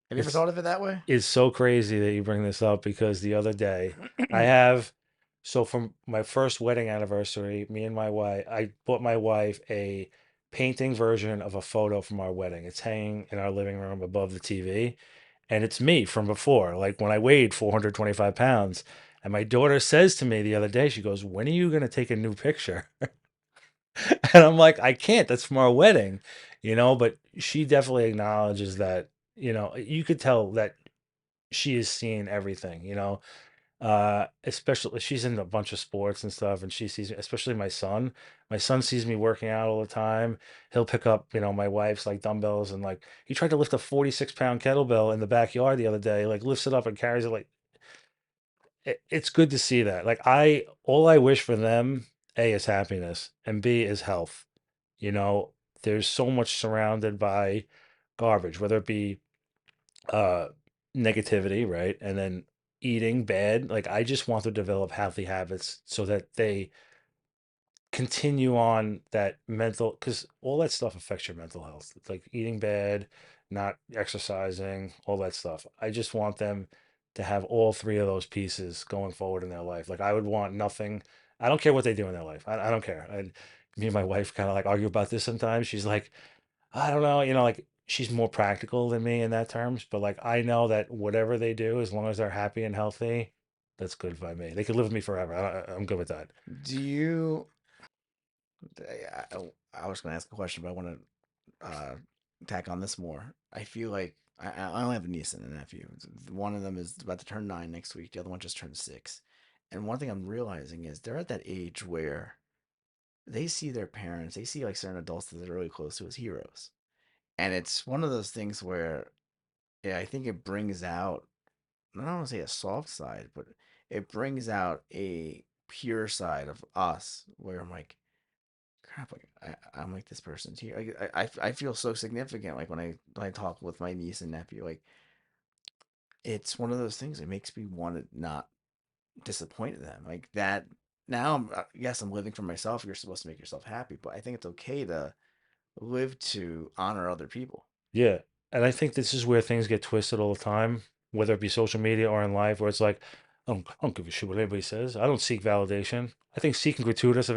Have you ever it's thought of it that way? it's so crazy that you bring this up because the other day I have so from my first wedding anniversary, me and my wife, I bought my wife a painting version of a photo from our wedding. It's hanging in our living room above the TV, and it's me from before, like when I weighed 425 pounds. And my daughter says to me the other day, she goes, "When are you going to take a new picture?" And I'm like, "I can't. That's from our wedding." But she definitely acknowledges that, you could tell that she is seeing everything. Especially she's in a bunch of sports and stuff, and she sees, especially my son. My son sees me working out all the time. He'll pick up, my wife's like dumbbells, and like he tried to lift a 46-pound kettlebell in the backyard the other day, like lifts it up and carries it. Like it's good to see that. Like all I wish for them, A, is happiness, and B is health. You know, there's so much surrounded by garbage, whether it be uh negativity, right? And then eating bad. Like I just want to develop healthy habits so that they continue on that mental, because all that stuff affects your mental health. It's like eating bad, not exercising, all that stuff. I just want them to have all three of those pieces going forward in their life. Like I would want nothing. I don't care what they do in their life. I don't care. Me and my wife kind of like argue about this sometimes. She's like, I don't know, like she's more practical than me in that terms, but like I know that whatever they do, as long as they're happy and healthy, that's good by me. They could live with me forever. I'm good with that. Do you? I was going to ask a question, but I want to tack on this more. I feel like I only have a niece and a nephew. One of them is about to turn 9 next week. The other one just turned 6. And one thing I'm realizing is they're at that age where they see their parents, they see like certain adults that they're really close to as heroes. And it's one of those things where, yeah, I think it brings out, I don't want to say a soft side, but it brings out a pure side of us where I'm like, crap, like I'm like this person's here. Like, I feel so significant. Like when I talk with my niece and nephew, like it's one of those things that makes me want to not disappoint them. Like that now, yes, I'm living for myself. You're supposed to make yourself happy, but I think it's okay to live to honor other people. Yeah. And I think this is where things get twisted all the time, whether it be social media or in life, where it's like, I don't give a shit what anybody says. I don't seek validation. I think seeking gratuitous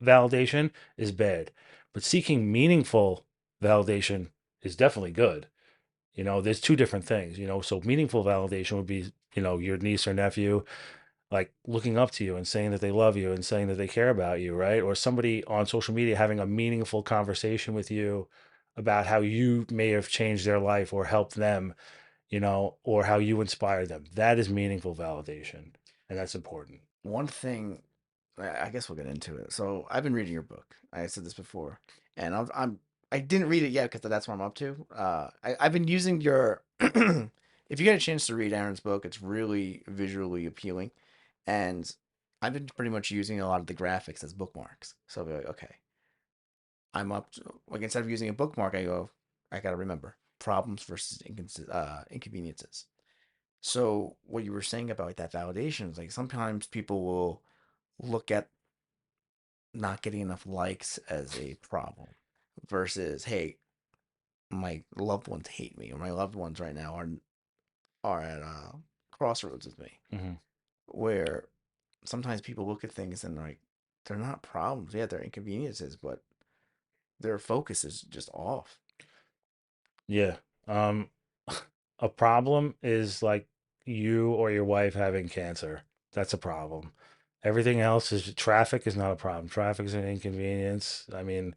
validation is bad, but seeking meaningful validation is definitely good. There's two different things, so meaningful validation would be, your niece or nephew like looking up to you and saying that they love you and saying that they care about you, right? Or somebody on social media having a meaningful conversation with you about how you may have changed their life or helped them, or how you inspired them. That is meaningful validation. And that's important. One thing, I guess we'll get into it. So I've been reading your book. I said this before, and I didn't read it yet because that's what I'm up to. I've been using your. If you get a chance to read Aaron's book, it's really visually appealing, and I've been pretty much using a lot of the graphics as bookmarks. So I'll be like, okay, I'm up to, like, instead of using a bookmark, I go, I got to remember problems versus inconveniences. So what you were saying about like that validation is like sometimes people will look at not getting enough likes as a problem versus, hey, my loved ones hate me or my loved ones right now are at a crossroads with me. Hmm. Where sometimes people look at things and like they're not problems. Yeah, they're inconveniences, but their focus is just off. Yeah. Um, a problem is like you or your wife having cancer. That's a problem. Everything else is traffic is not a problem. Traffic is an inconvenience. I mean,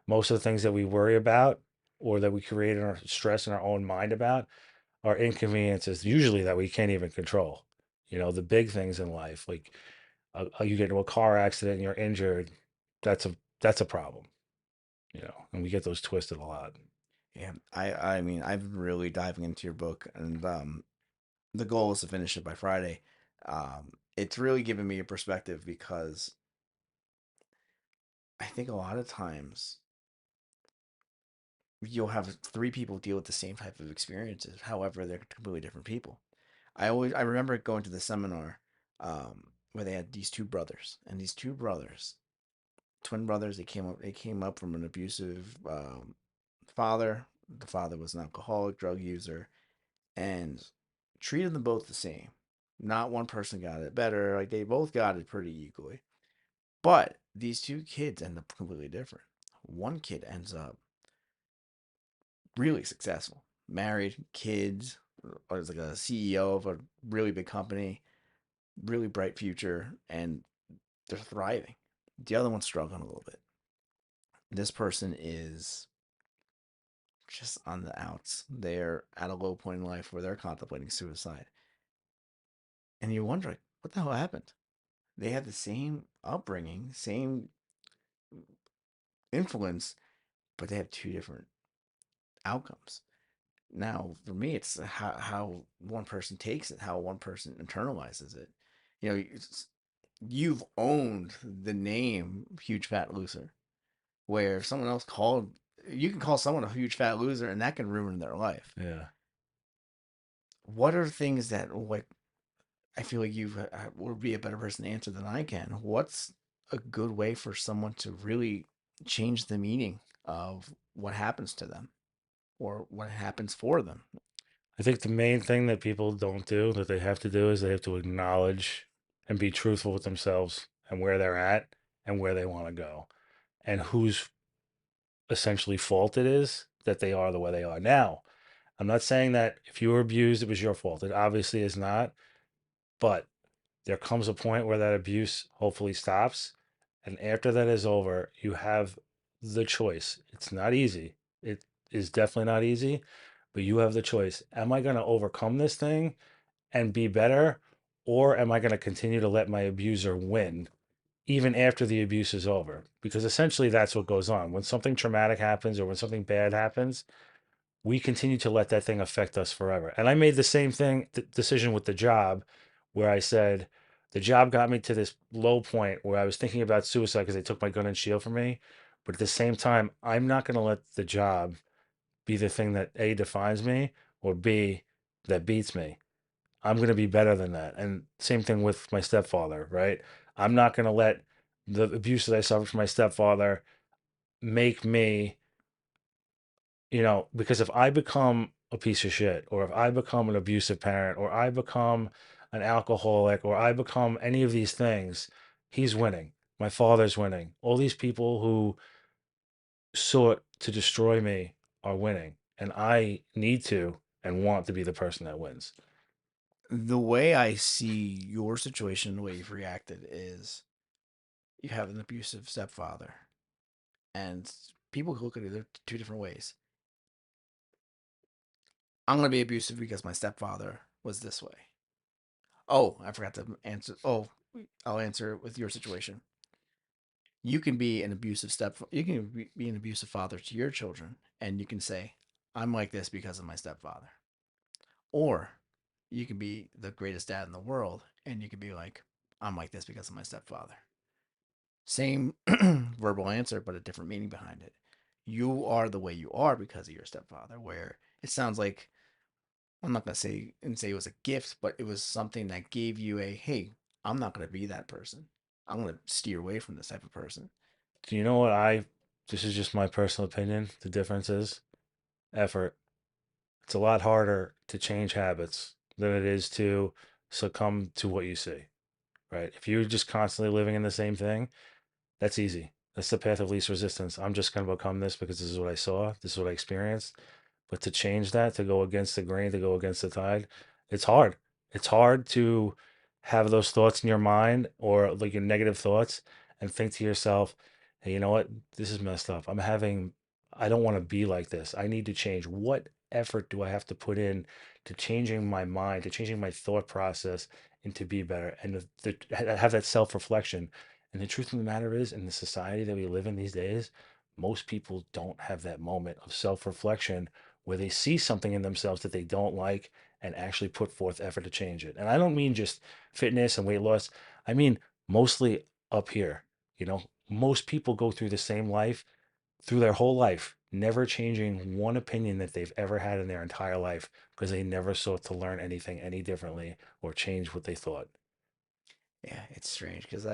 most of the things that we worry about or that we create our stress in our own mind about are inconveniences, usually that we can't even control. The big things in life, like you get into a car accident and you're injured, that's a problem. And we get those twisted a lot. Yeah, I mean, I've been really diving into your book, and the goal is to finish it by Friday. It's really given me a perspective because I think a lot of times you'll have three people deal with the same type of experiences. However, they're completely different people. I remember going to the seminar where they had these two brothers, and these two brothers, twin brothers, they came up from an abusive father. The father was an alcoholic, drug user, and treated them both the same. Not one person got it better. Like they both got it pretty equally. But these two kids end up completely different. One kid ends up really successful, married, kids, or is like a CEO of a really big company, really bright future, and they're thriving. The other one's struggling a little bit. This person is just on the outs. They're at a low point in life where they're contemplating suicide. And you wonder, like, what the hell happened? They had the same upbringing, same influence, but they have two different outcomes. Now, for me, it's how one person takes it, how one person internalizes it. You know, you've owned the name huge fat loser, where if someone else called, you can call someone a huge fat loser, and that can ruin their life. Yeah. What are things that like I feel like you would be a better person to answer than I can? What's a good way for someone to really change the meaning of what happens to them or what happens for them? I think the main thing that people don't do that they have to do is they have to acknowledge and be truthful with themselves and where they're at and where they want to go and whose essentially fault it is that they are the way they are. Now, I'm not saying that if you were abused, it was your fault. It obviously is not, but there comes a point where that abuse hopefully stops. And after that is over, you have the choice. It's not easy. It is definitely not easy, but you have the choice. Am I going to overcome this thing and be better? Or am I going to continue to let my abuser win even after the abuse is over? Because essentially that's what goes on. When something traumatic happens or when something bad happens, we continue to let that thing affect us forever. And I made the same decision with the job where I said, the job got me to this low point where I was thinking about suicide because they took my gun and shield from me. But at the same time, I'm not going to let the job be the thing that A, defines me, or B, that beats me. I'm going to be better than that. And same thing with my stepfather, right? I'm not going to let the abuse that I suffered from my stepfather make me, because if I become a piece of shit, or if I become an abusive parent, or I become an alcoholic, or I become any of these things, he's winning. My father's winning. All these people who sought to destroy me are winning. And I need to and want to be the person that wins. The way I see your situation, the way you've reacted, is you have an abusive stepfather, and people look at it two different ways. I'm going to be abusive because my stepfather was this way. Oh, I forgot to answer. Oh, I'll answer it with your situation. You can be an abusive you can be an abusive father to your children, and you can say, I'm like this because of my stepfather. Or you can be the greatest dad in the world, and you can be like, I'm like this because of my stepfather. Same verbal answer, but a different meaning behind it. you are the way you are because of your stepfather. Where it sounds like, I'm not gonna say it was a gift, but it was something that gave you a, hey, I'm not gonna be that person. I'm gonna steer away from this type of person. Do you know this is just my personal opinion. The difference is effort. It's a lot harder to change habits than it is to succumb to what you see, right? If you're just constantly living in the same thing, that's easy. That's the path of least resistance. I'm just going to become this because this is what I saw, this is what I experienced. But to change that, to go against the grain, to go against the tide, it's hard. It's hard to have those thoughts in your mind or like your negative thoughts and think to yourself, hey, you know what? This is messed up. I don't want to be like this. I need to change. What effort do I have to put in to changing my mind, to changing my thought process and to be better and have that self reflection? And the truth of the matter is, in the society that we live in these days, most people don't have that moment of self reflection where they see something in themselves that they don't like and actually put forth effort to change it. And I don't mean just fitness and weight loss. I mean mostly up here. Most people go through the same life through their whole life, never changing one opinion that they've ever had in their entire life because they never sought to learn anything any differently or change what they thought. Yeah, it's strange because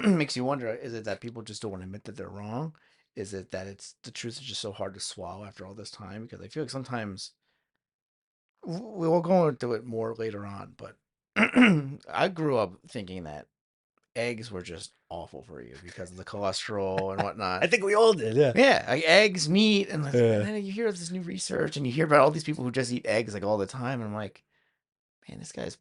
makes you wonder: is it that people just don't want to admit that they're wrong? Is it that it's the truth is just so hard to swallow after all this time? Because I feel like sometimes we will go into it more later on, but I grew up thinking that eggs were just awful for you because of the cholesterol and I whatnot. think we all did, yeah. Yeah, like eggs, meat, and Yeah. then you hear this new research and you hear about all these people who just eat eggs like all the time, and I'm like, man, this guy's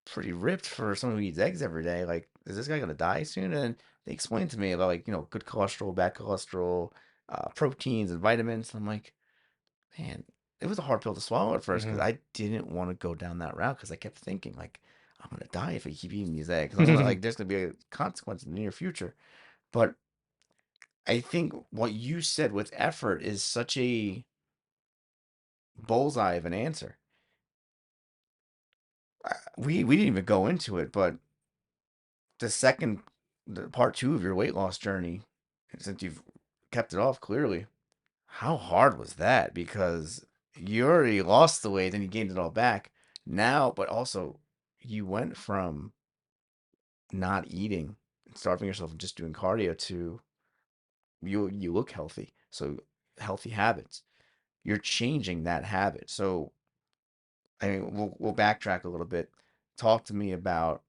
pretty ripped for someone who eats eggs every day. Like, is this guy gonna die soon? And they explained to me about, like, good cholesterol, bad cholesterol, proteins and vitamins. And I'm like, man, it was a hard pill to swallow at first because Hmm. I didn't want to go down that route because I kept thinking like, I'm gonna die if I keep eating these eggs. I'm gonna, like, there's gonna be a consequence in the near future. But I think what you said with effort is such a bullseye of an answer. We didn't even go into it, but the second the part two of your weight loss journey, since you've kept it off clearly, how hard was that? Because you already lost the weight, then you gained it all back. Now, but also you went from not eating and starving yourself and just doing cardio to you look healthy. So healthy habits. You're changing that habit. So I mean, we'll backtrack a little bit. Talk to me about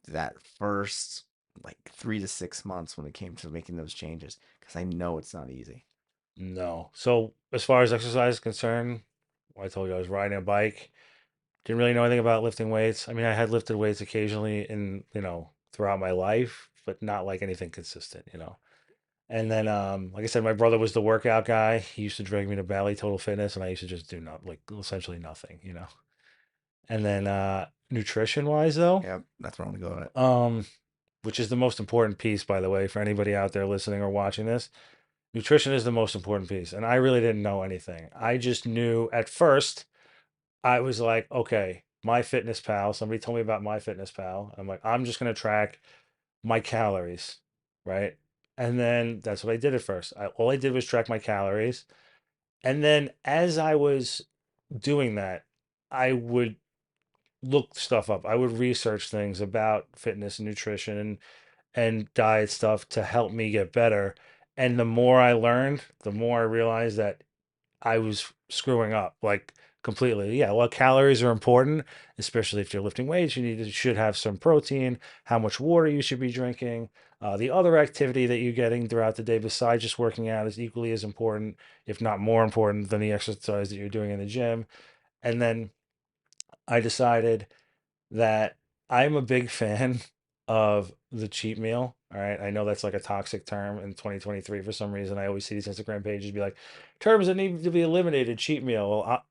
that first like 3 to 6 months when it came to making those changes because I know it's not easy. No. So as far as exercise is concerned, I told you I was riding a bike. Didn't really know anything about lifting weights. I mean, I had lifted weights occasionally throughout my life, but not like anything consistent. And then, like I said, my brother was the workout guy. He used to drag me to Bally Total Fitness, and I used to just do not like essentially nothing. And then, nutrition wise though, Yep, that's where I'm gonna go with it. um, which is the most important piece, by the way, for anybody out there listening or watching this. Nutrition is the most important piece, and I really didn't know anything. I just knew at first. I was like, okay, my fitness pal. Somebody told me about my fitness pal. I'm like, I'm just gonna track my calories, right? And then that's what I did at first. All I did was track my calories. And then as I was doing that, I would look stuff up. I would research things about fitness and nutrition and diet stuff to help me get better. And the more I learned, the more I realized that I was screwing up like completely. Yeah, well, calories are important, especially if you're lifting weights. Should have some protein, how much water you should be drinking. The other activity that you're getting throughout the day besides just working out is equally as important, if not more important, than the exercise that you're doing in the gym. And then I decided that I'm a big fan of the cheat meal. All right. I know that's like a toxic term in 2023 for some reason. I always see these Instagram pages be like, terms that need to be eliminated, cheat meal. Well,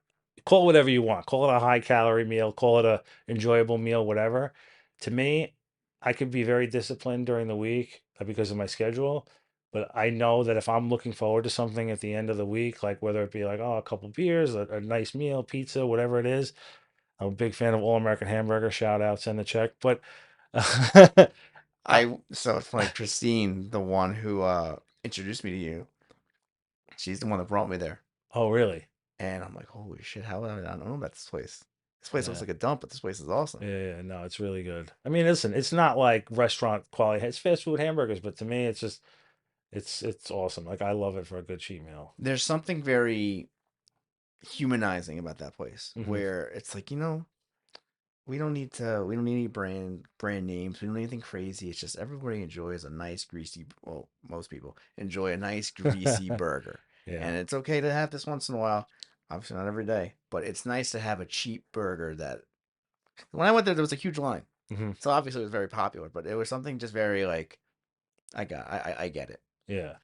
call it whatever you want. Call it a high calorie meal, call it a enjoyable meal, whatever. To me, I could be very disciplined during the week because of my schedule. But I know that if I'm looking forward to something at the end of the week, like whether it be like, oh, a couple beers, a nice meal, pizza, whatever it is, I'm a big fan of All American Hamburger. Shout out, send the check. But I, So it's funny, Christine, the one who introduced me to you, She's the one that brought me there. Oh, really? And I'm like, holy shit, how did I not know about this place? This place looks Yeah. like a dump, but this place is awesome. Yeah, yeah, no, it's really good. I mean, listen, it's not like restaurant quality. It's fast food hamburgers, but to me, it's just it's awesome. Like I love it for a good cheat meal. There's something very humanizing about that place Hmm. where it's like, we don't need any brand names. We don't need anything crazy. It's just everybody enjoys a nice greasy, well, most people enjoy a nice greasy burger. Yeah. And it's okay to have this once in a while. Obviously not every day, but it's nice to have a cheap burger that when I went there was a huge line. Hmm. So obviously it was very popular, but it was something just very like I get it. Yeah.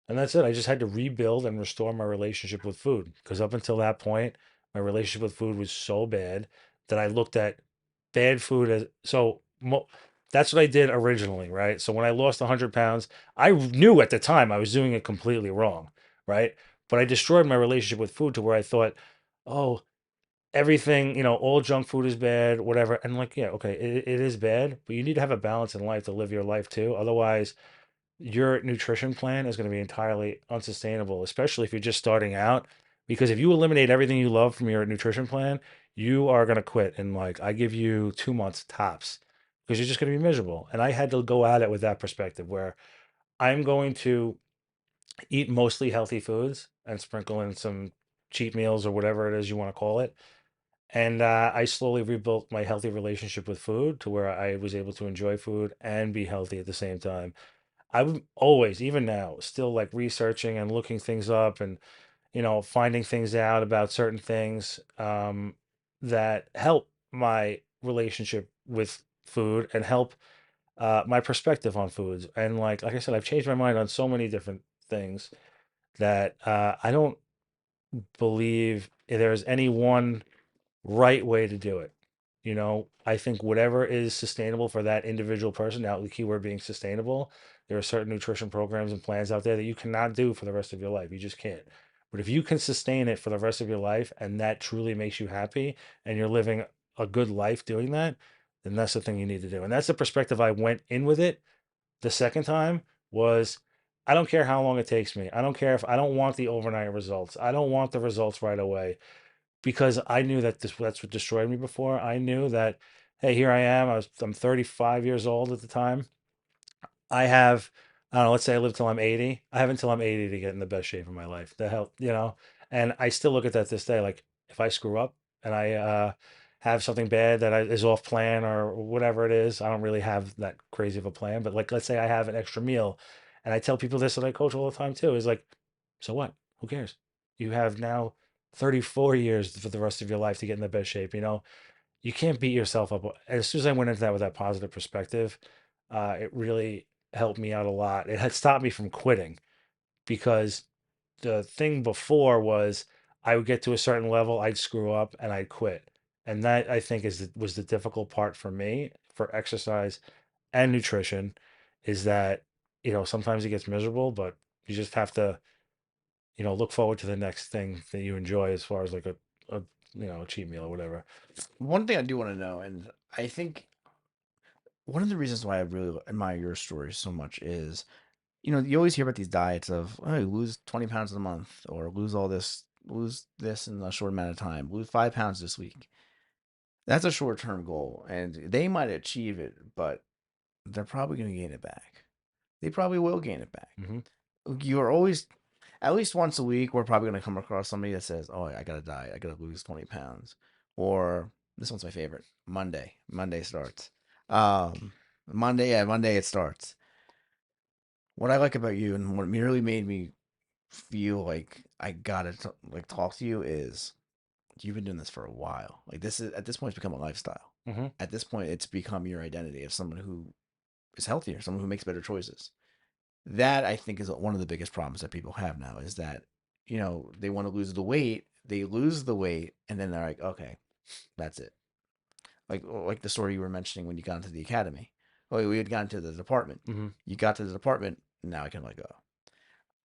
And that's it. I just had to rebuild and restore my relationship with food because up until that point, my relationship with food was so bad that I looked at bad food as that's what I did originally, right? So when I lost 100 pounds, I knew at the time I was doing it completely wrong, right? But I destroyed my relationship with food to where I thought, oh, everything, all junk food is bad, whatever. And like, yeah, okay, it is bad, but you need to have a balance in life to live your life too. Otherwise, your nutrition plan is going to be entirely unsustainable, especially if you're just starting out. Because if you eliminate everything you love from your nutrition plan, you are going to quit. And like, I give you 2 months tops because you're just going to be miserable. And I had to go at it with that perspective where I'm going to eat mostly healthy foods and sprinkle in some cheat meals or whatever it is you want to call it. And I slowly rebuilt my healthy relationship with food to where I was able to enjoy food and be healthy at the same time. I'm always, even now, still like researching and looking things up and, finding things out about certain things that help my relationship with food and help my perspective on foods. And like I said, I've changed my mind on so many different things that I don't believe there's any one right way to do it. I think whatever is sustainable for that individual person. Now, the keyword being sustainable, there are certain nutrition programs and plans out there that you cannot do for the rest of your life. You just can't. But if you can sustain it for the rest of your life and that truly makes you happy and you're living a good life doing that, then that's the thing you need to do. And that's the perspective I went in with it the second time was I don't care how long it takes me. I don't care if I don't want the overnight results. I don't want the results right away because I knew that that's what destroyed me before. I knew that, hey, here I am. I'm 35 years old at the time. I have, I don't know, let's say I live till I'm 80. I have until I'm 80 to get in the best shape of my life. The health, and I still look at that this day. Like if I screw up and I have something bad that is off plan or whatever it is, I don't really have that crazy of a plan. But like, let's say I have an extra meal, and I tell people this that I coach all the time too. Is like, so what? Who cares? You have now 34 years for the rest of your life to get in the best shape. You can't beat yourself up. As soon as I went into that with that positive perspective, it really helped me out a lot. It had stopped me from quitting because the thing before was I would get to a certain level, I'd screw up and I'd quit. And that I think was the difficult part for me for exercise and nutrition is that, sometimes it gets miserable, but you just have to, look forward to the next thing that you enjoy as far as like a cheat meal or whatever. One thing I do want to know, and I think one of the reasons why I really admire your story so much is, you always hear about these diets of, oh, lose 20 pounds in a month or lose this in a short amount of time, lose 5 pounds this week. That's a short term goal, and they might achieve it, but they're probably going to gain it back. They probably will gain it back. Hmm. You're always, at least once a week, we're probably going to come across somebody that says, oh, I got to diet. I got to lose 20 pounds. Or this one's my favorite Monday. Monday starts. Um, Monday, yeah, Monday it starts. What I like about you and what really made me feel like I gotta like talk to you is you've been doing this for a while. Like this is at this point it's become a lifestyle. Hmm. At this point, it's become your identity of someone who is healthier, someone who makes better choices. That I think is one of the biggest problems that people have now is that they want to lose the weight, they lose the weight, and then they're like, okay, that's it. Like the story you were mentioning when you got into the academy. Oh, we had gotten to the department. Hmm. You got to the department. Now I can let go.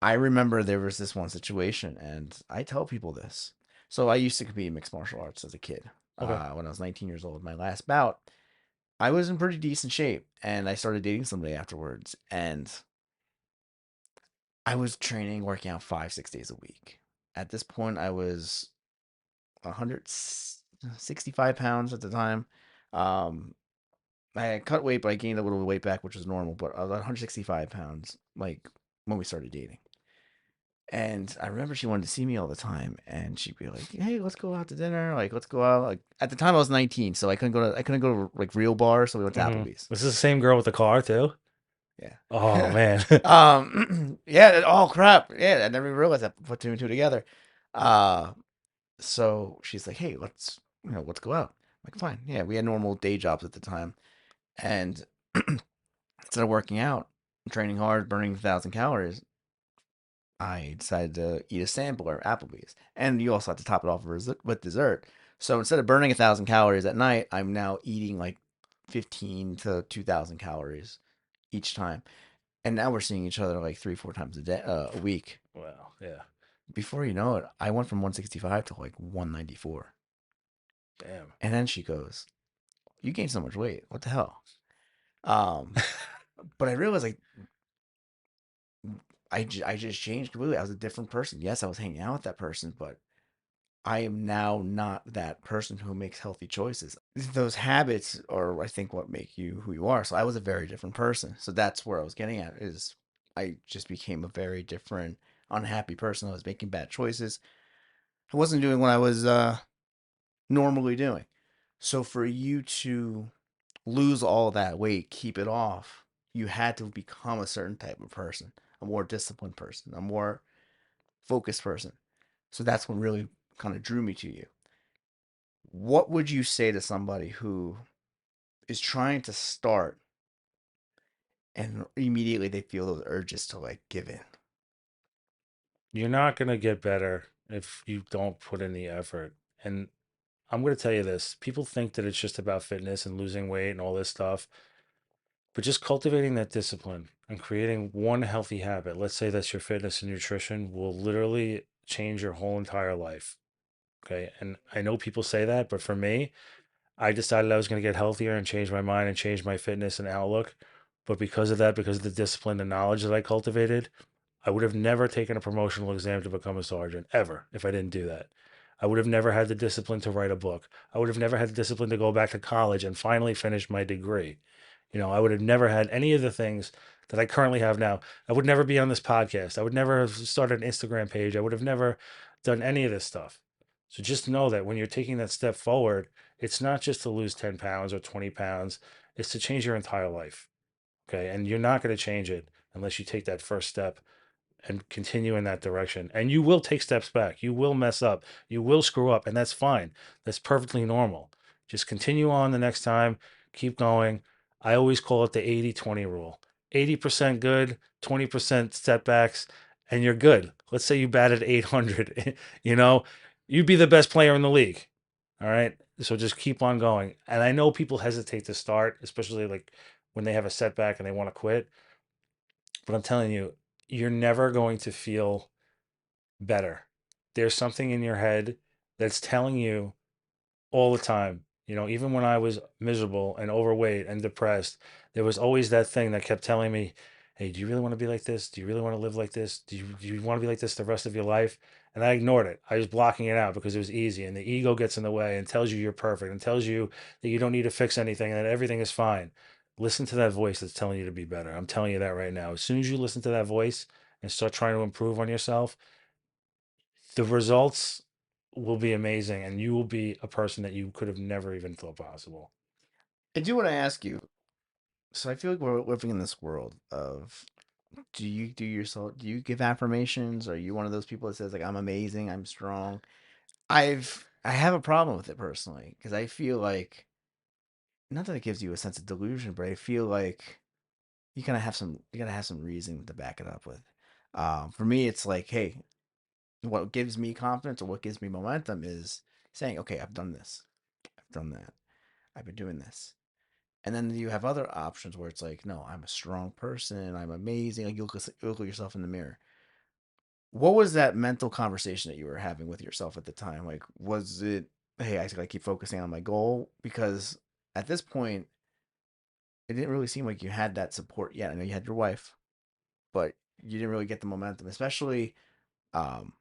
I remember there was this one situation, and I tell people this. So I used to compete in mixed martial arts as a kid. Okay. When I was 19 years old, my last bout, I was in pretty decent shape, and I started dating somebody afterwards. And I was training, working out 5, 6 days a week. At this point, I was 165 pounds at the time. Um, I had cut weight, but I gained a little weight back, which was normal. But I was 165 pounds, like when we started dating. And I remember she wanted to see me all the time, and she'd be like, "Hey, let's go out to dinner. Like, let's go out." Like at the time, I was 19, so I couldn't go to like real bars, so we went to Hmm. Applebee's. This is the same girl with the car too. Oh Yeah. man. Yeah. Oh crap. Yeah, I never even realized that. Put two and two together. Uh, so she's like, "Hey, let's go out." I'm like, fine. Yeah, we had normal day jobs at the time, and instead of working out, training hard, burning 1,000 calories, I decided to eat a sampler at Applebee's. And you also have to top it off with dessert. So instead of burning 1,000 calories at night, I'm now eating like 15 to 2,000 calories each time. And now we're seeing each other like 3, 4 times a week. Well, yeah. Before you know it, I went from 165 to like 194. Damn. And then she goes, "You gained so much weight. What the hell?" Um, but I realized like I just changed completely. I was a different person. Yes, I was hanging out with that person, but I am now not that person who makes healthy choices. Those habits are, I think, what make you who you are. So I was a very different person. So that's where I was getting at is I just became a very different, unhappy person. I was making bad choices. I wasn't doing what I was normally doing. So for you to lose all that weight, keep it off, you had to become a certain type of person, a more disciplined person, a more focused person. So that's what really kind of drew me to you. What would you say to somebody who is trying to start and immediately they feel those urges to like give in? You're not gonna get better if you don't put in the effort. And I'm gonna tell you this: people think that it's just about fitness and losing weight and all this stuff, but just cultivating that discipline and creating one healthy habit, let's say that's your fitness and nutrition, will literally change your whole entire life. Okay. And I know people say that, but for me, I decided I was going to get healthier and change my mind and change my fitness and outlook. But because of that, because of the discipline and knowledge that I cultivated, I would have never taken a promotional exam to become a sergeant ever if I didn't do that. I would have never had the discipline to write a book. I would have never had the discipline to go back to college and finally finish my degree. I would have never had any of the things that I currently have now. I would never be on this podcast. I would never have started an Instagram page. I would have never done any of this stuff. So just know that when you're taking that step forward, it's not just to lose 10 pounds or 20 pounds, it's to change your entire life. Okay. And you're not going to change it unless you take that first step and continue in that direction. And you will take steps back. You will mess up. You will screw up. And that's fine. That's perfectly normal. Just continue on the next time. Keep going. I always call it the 80-20 rule. 80% good, 20% setbacks, and you're good. Let's say you batted 800. You'd be the best player in the league. All right. So just keep on going. And I know people hesitate to start, especially like when they have a setback and they want to quit. But I'm telling you, you're never going to feel better. There's something in your head that's telling you all the time. Even when I was miserable and overweight and depressed, there was always that thing that kept telling me, "Hey, do you really want to be like this? Do you really want to live like this? Do you want to be like this the rest of your life?" And I ignored it. I was blocking it out because it was easy. And the ego gets in the way and tells you you're perfect and tells you that you don't need to fix anything and that everything is fine. Listen to that voice that's telling you to be better. I'm telling you that right now. As soon as you listen to that voice and start trying to improve on yourself, the results will be amazing and you will be a person that you could have never even thought possible. I do want to ask you. So I feel like we're living in this world of do you give affirmations? Are you one of those people that says like I'm amazing, I'm strong? I have a problem with it personally because I feel like not that it gives you a sense of delusion, but I feel like you gotta have some reason to back it up with. For me, it's like, hey, what gives me confidence or what gives me momentum is saying, okay, I've done this, I've done that, I've been doing this. And then you have other options where it's like, no, I'm a strong person, I'm amazing. Like you look at yourself in the mirror. What was that mental conversation that you were having with yourself at the time? Like, was it, hey, I gotta keep focusing on my goal? Because at this point, it didn't really seem like you had that support yet. I know you had your wife, but you didn't really get the momentum, especially um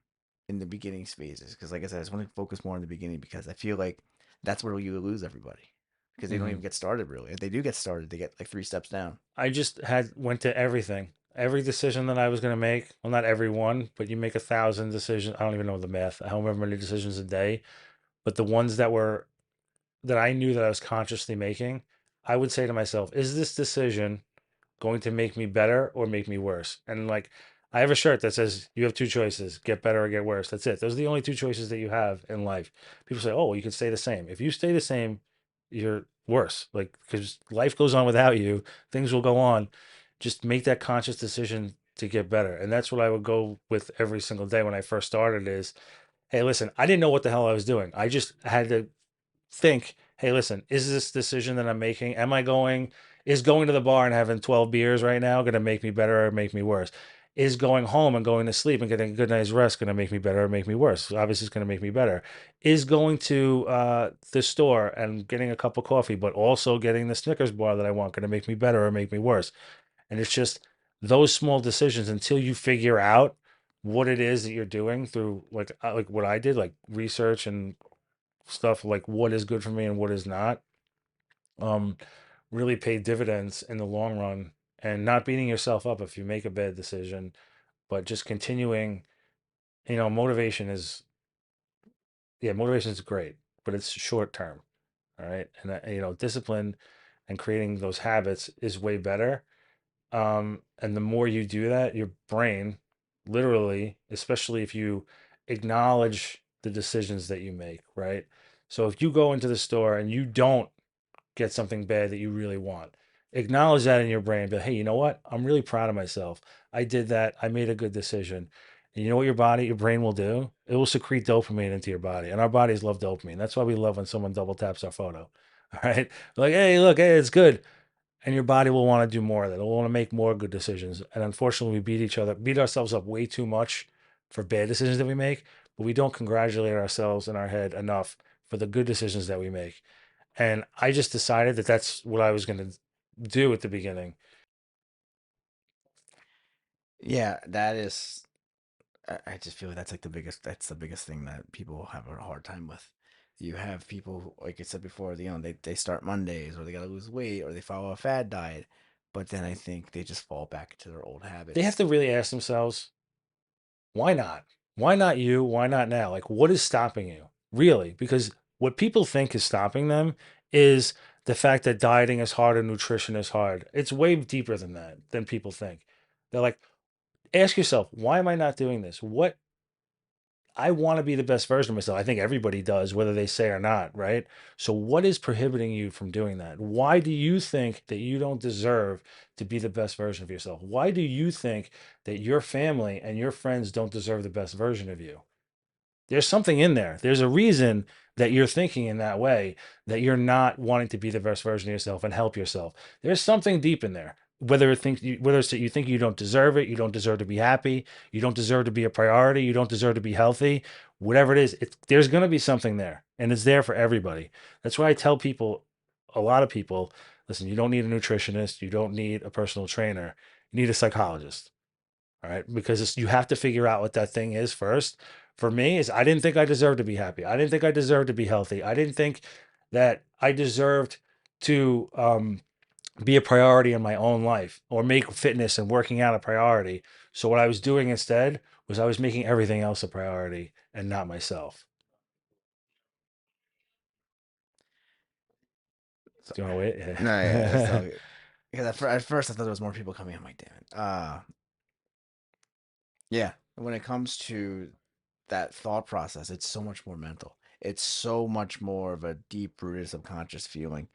in the beginning phases. Because like I said, I just want to focus more on the beginning because I feel like that's where you lose everybody because they don't Hmm. even get started really. If they do get started, they get like 3 steps down. I just went to everything. Every decision that I was going to make, well, not every one, but you make 1,000 decisions. I don't even know the math, however many decisions a day. But the ones that I knew that I was consciously making, I would say to myself, is this decision going to make me better or make me worse? And like, I have a shirt that says you have two choices, get better or get worse. That's it. Those are the only two choices that you have in life. People say, oh, well, you can stay the same. If you stay the same, you're worse. Like, because life goes on without you, things will go on. Just make that conscious decision to get better. And that's what I would go with every single day when I first started is, hey, listen, I didn't know what the hell I was doing. I just had to think, hey, listen, is this decision that I'm making, is going to the bar and having 12 beers right now going to make me better or make me worse? Is going home and going to sleep and getting a good night's rest going to make me better or make me worse? Obviously, it's going to make me better. Is going to the store and getting a cup of coffee, but also getting the Snickers bar that I want, going to make me better or make me worse? And it's just those small decisions until you figure out what it is that you're doing through like what I did, like research and stuff, like what is good for me and what is not, um really pay dividends in the long run, and not beating yourself up if you make a bad decision, but just continuing. Motivation is, yeah, motivation is great, but it's short term. All right. And discipline and creating those habits is way better. And the more you do that, your brain literally, especially if you acknowledge the decisions that you make, right? So if you go into the store and you don't get something bad that you really want, acknowledge that in your brain. But hey, you know what? I'm really proud of myself. I did that. I made a good decision. And you know what your brain will do? It will secrete dopamine into your body. And our bodies love dopamine. That's why we love when someone double taps our photo. All right. Like, hey, look, hey, it's good. And your body will want to do more of that. It'll want to make more good decisions. And unfortunately, we beat ourselves up way too much for bad decisions that we make, but we don't congratulate ourselves in our head enough for the good decisions that we make. And I just decided that that's what I was going to do at the beginning. Yeah, that is. I just feel like that's like the biggest. That's the biggest thing that people have a hard time with. You have people, like I said before, they start Mondays or they gotta lose weight or they follow a fad diet, but then I think they just fall back into their old They have habits. to really ask themselves, why not? Why not you? Why not now? Like, what is stopping you? Really? Because what people think is stopping them is the fact that dieting is hard and nutrition is hard. It's way deeper than that, than people think. They're like, ask yourself, why am I not doing this? What I want to be the best version of myself. I think everybody does, whether they say or not, right? So, what is prohibiting you from doing that? Why do you think that you don't deserve to be the best version of yourself? Why do you think that your family and your friends don't deserve the best version of you? There's something in there. There's a reason that you're thinking in that way, that you're not wanting to be the best version of yourself and help yourself. There's something deep in there. Whether it's that you think you don't deserve it, you don't deserve to be happy, you don't deserve to be a priority, you don't deserve to be healthy, whatever it is, there's going to be something there, and it's there for everybody. That's why I tell people, a lot of people, listen, you don't need a nutritionist, you don't need a personal trainer, you need a psychologist. All right. Because you have to figure out what that thing is first. For me, is I didn't think I deserved to be happy. I didn't think I deserved to be healthy. I didn't think that I deserved to be a priority in my own life or make fitness and working out a priority. So what I was doing instead was I was making everything else a priority and not myself. So, Do you want to wait? no, yeah, that's all Yeah. good. Because at first I thought there was more people coming. I'm like, damn it. Yeah. When it comes to that thought process, it's so much more mental. It's so much more of a deep rooted subconscious feeling.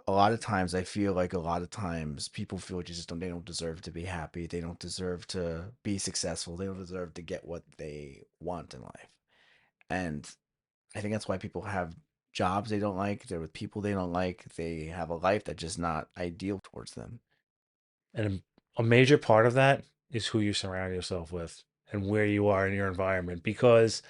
A lot of times I feel like a lot of times people feel just don't they don't deserve to be happy. They don't deserve to be successful. They don't deserve to get what they want in life. And I think that's why people have jobs they don't like. They're with people they don't like. They have a life that's just not ideal towards them. And a major part of that is who you surround yourself with and where you are in your environment, because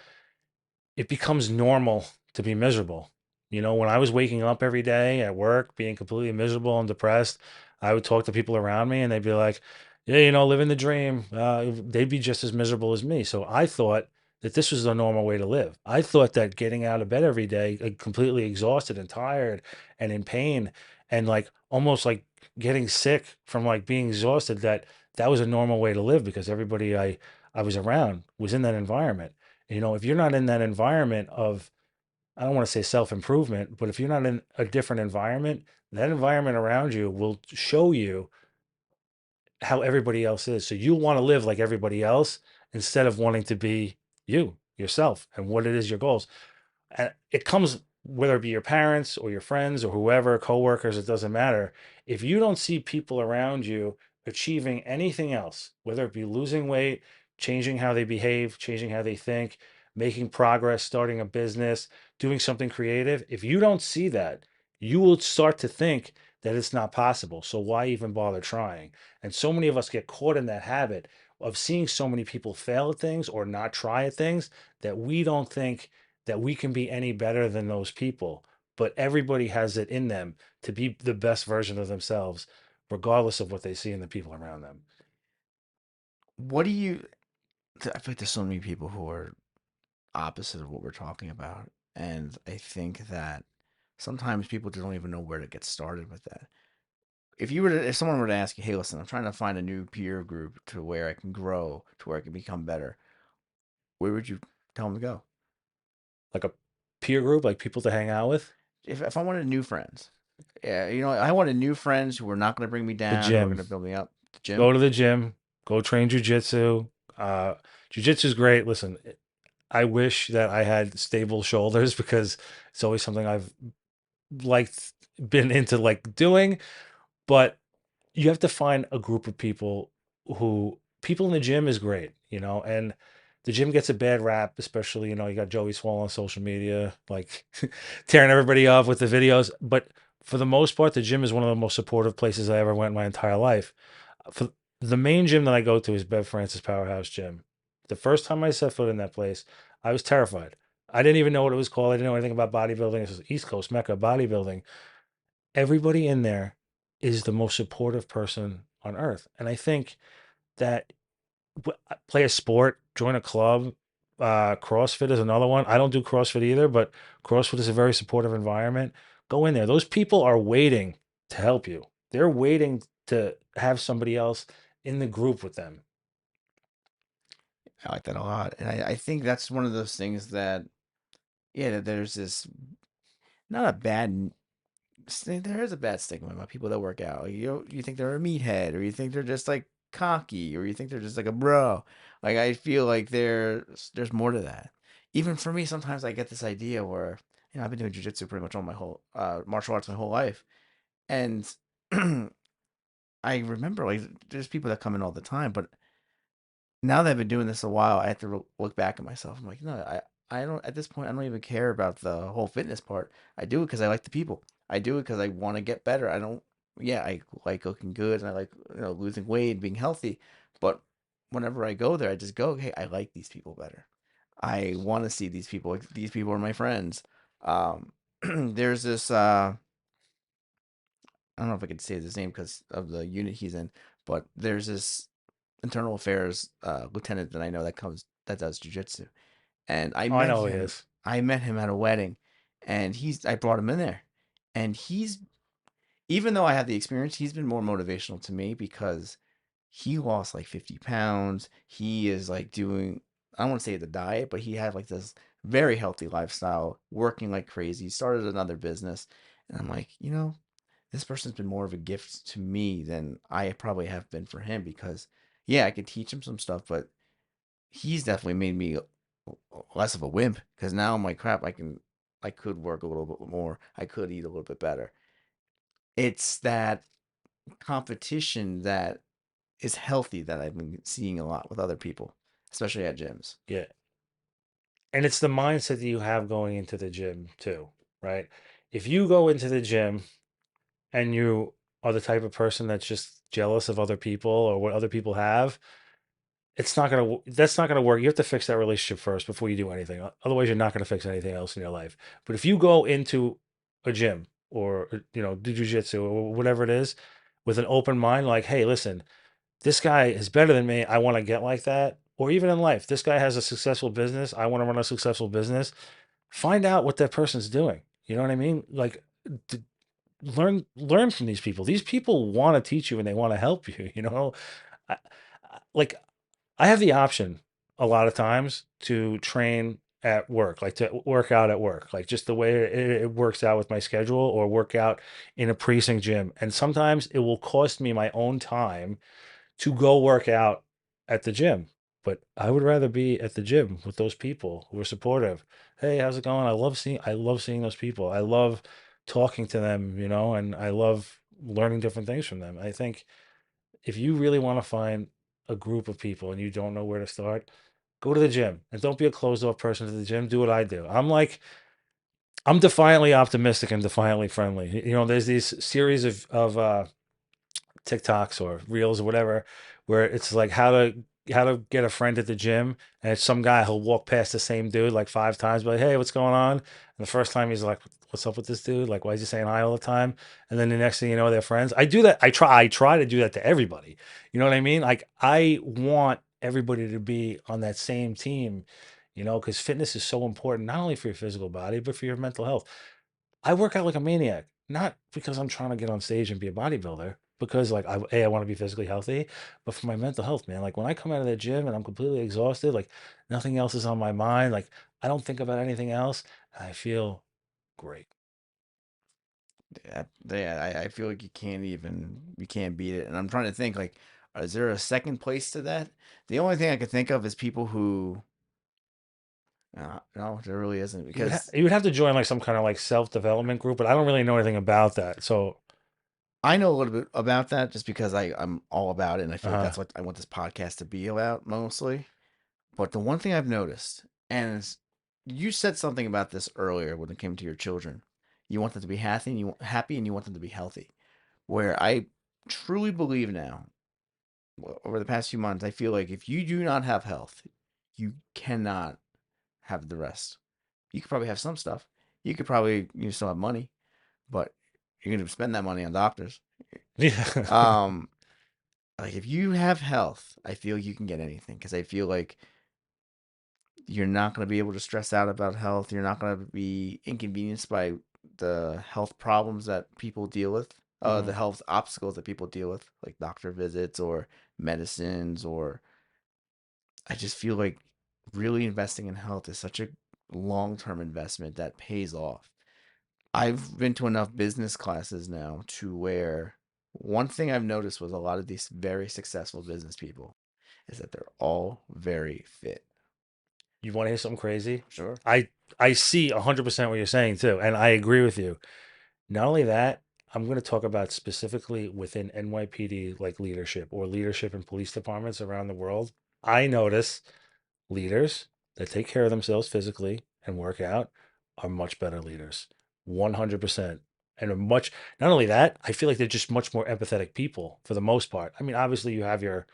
it becomes normal to be miserable. When I was waking up every day at work, being completely miserable and depressed, I would talk to people around me and they'd be like, yeah, living the dream. They'd be just as miserable as me. So I thought that this was the normal way to live. I thought that getting out of bed every day, completely exhausted and tired and in pain, and like almost like getting sick from like being exhausted, that was a normal way to live because everybody I was around was in that environment. If you're not in that environment of, I don't want to say self improvement, but if you're not in a different environment, that environment around you will show you how everybody else is. So you want to live like everybody else instead of wanting to be yourself, and what it is your goals. And it comes whether it be your parents or your friends or whoever, coworkers, it doesn't matter. If you don't see people around you achieving anything else, whether it be losing weight, changing how they behave, changing how they think, making progress, starting a business, doing something creative, if you don't see that, you will start to think that it's not possible. So why even bother trying? And so many of us get caught in that habit of seeing so many people fail at things or not try at things that we don't think that we can be any better than those people. But everybody has it in them to be the best version of themselves, regardless of what they see in the people around them. What do you? I feel like there's so many people who are opposite of what we're talking about, and I think that sometimes people just don't even know where to get started with that. If someone were to ask you, "Hey, listen, I'm trying to find a new peer group to where I can grow, to where I can become better," where would you tell them to go? Like a peer group, like people to hang out with, If I wanted new friends, yeah, I wanted new friends who were not going to bring me the down, who are going gym. to build me up. The gym. Go to the gym, go train jujitsu. Jujitsu is great. Listen, I wish that I had stable shoulders because it's always something I've liked, been into like doing, but you have to find a group of people in the gym is great, and the gym gets a bad rap, especially, you got Joey Swall on social media, like tearing everybody up with the videos. But for the most part, the gym is one of the most supportive places I ever went in my entire life. For the main gym that I go to is Bev Francis Powerhouse Gym. The first time I set foot in that place, I was terrified. I didn't even know what it was called. I didn't know anything about bodybuilding. This was East Coast Mecca bodybuilding. Everybody in there is the most supportive person on earth. And I think that play a sport, join a club. CrossFit is another one. I don't do CrossFit either, but CrossFit is a very supportive environment. Go in there. Those people are waiting to help you. They're waiting to have somebody else in the group with them. I like that a lot, and I think that's one of those things that, yeah, that there's this, not a bad there is a bad stigma about people that work out. Like, you think they're a meathead, or you think they're just like cocky, or you think they're just like a bro. Like, I feel like there's more to that. Even for me, sometimes I get this idea where, I've been doing jujitsu pretty much all my whole martial arts my whole life, and I remember, like, there's people that come in all the time, but now that I've been doing this a while, I have to look back at myself. I'm like, no, I don't, at this point, I don't even care about the whole fitness part. I do it because I like the people. I do it because I want to get better. I don't, yeah, I like looking good and I like, losing weight and being healthy. But whenever I go there, I just go, hey, I like these people better. I want to see these people. Like, these people are my friends. There's this, I don't know if I could say his name because of the unit he's in, but there's this internal affairs lieutenant that I know that does jujitsu, and Oh, I know who he is. I met him at a wedding, and I brought him in there, and he's even though I have the experience, he's been more motivational to me because he lost like 50 pounds. He is like doing, I don't want to say the diet, but he had like this very healthy lifestyle, working like crazy. Started another business, and I'm like, this person's been more of a gift to me than I probably have been for him because, yeah, I could teach him some stuff, but he's definitely made me less of a wimp because now I'm like, crap, I could work a little bit more. I could eat a little bit better. It's that competition that is healthy that I've been seeing a lot with other people, especially at gyms. Yeah. And it's the mindset that you have going into the gym too, right? If you go into the gym and you are the type of person that's just jealous of other people or what other people have, that's not gonna work. You have to fix that relationship first before you do anything. Otherwise, you're not gonna fix anything else in your life. But if you go into a gym or do jujitsu or whatever it is with an open mind, like, hey, listen, this guy is better than me. I want to get like that. Or even in life, this guy has a successful business. I want to run a successful business. Find out what that person's doing. You know what I mean? Like, d- learn from these people. These people want to teach you and they want to help you. I, like I have the option a lot of times to train at work, like to work out at work, like just the way it works out with my schedule, or work out in a precinct gym. And sometimes it will cost me my own time to go work out at the gym. But I would rather be at the gym with those people who are supportive. Hey, how's it going? I love seeing those people. I love talking to them, and I love learning different things from them. I think if you really want to find a group of people and you don't know where to start, go to the gym, and don't be a closed off person to the gym. Do what I do. I'm defiantly optimistic and defiantly friendly. There's these series of TikToks or reels or whatever, where it's like how to get a friend at the gym, and it's some guy who'll walk past the same dude like 5 times, but like, hey, what's going on? And the first time he's like, what's up with this dude? Like, why is he saying hi all the time? And then the next thing you know, they're friends. I do that. I try to do that to everybody. You know what I mean? Like, I want everybody to be on that same team. Because fitness is so important, not only for your physical body, but for your mental health. I work out like a maniac, not because I'm trying to get on stage and be a bodybuilder, because like I want to be physically healthy, but for my mental health, man. Like when I come out of the gym and I'm completely exhausted, like nothing else is on my mind, like I don't think about anything else, and I feel great. I feel like you can't beat it. And I'm trying to think like, is there a second place to that? The only thing I could think of is people who, no, there really isn't You would ha- because you would have to join like some kind of like self-development group, but I don't really know anything about that. So, I know a little bit about that just because I'm all about it. And I feel like uh, that's what I want this podcast to be about mostly. But the one thing I've noticed, and you said something about this earlier when it came to your children, you want them to be happy and you want them to be healthy. Where I truly believe now, over the past few months, I feel like if you do not have health, you cannot have the rest. You could probably have some stuff. You could probably still have money, but you're going to spend that money on doctors. yeah. Um, like if you have health, I feel you can get anything because I feel like you're not going to be able to stress out about health. You're not going to be inconvenienced by the health problems that people deal with, the Mhm. health obstacles that people deal with, like doctor visits or medicines. Or I just feel like really investing in health is such a long term investment that pays off. I've been to enough business classes now to where one thing I've noticed was a lot of these very successful business people is that they're all very fit. You want to hear something crazy? Sure. I I see 100% what you're saying too, and I agree with you. Not only that, I'm going to talk about specifically within NYPD, like leadership or leadership in police departments around the world. I notice leaders that take care of themselves physically and work out are much better leaders, 100%. And are much, not only that, I feel like they're just much more empathetic people for the most part. I mean, obviously, you have your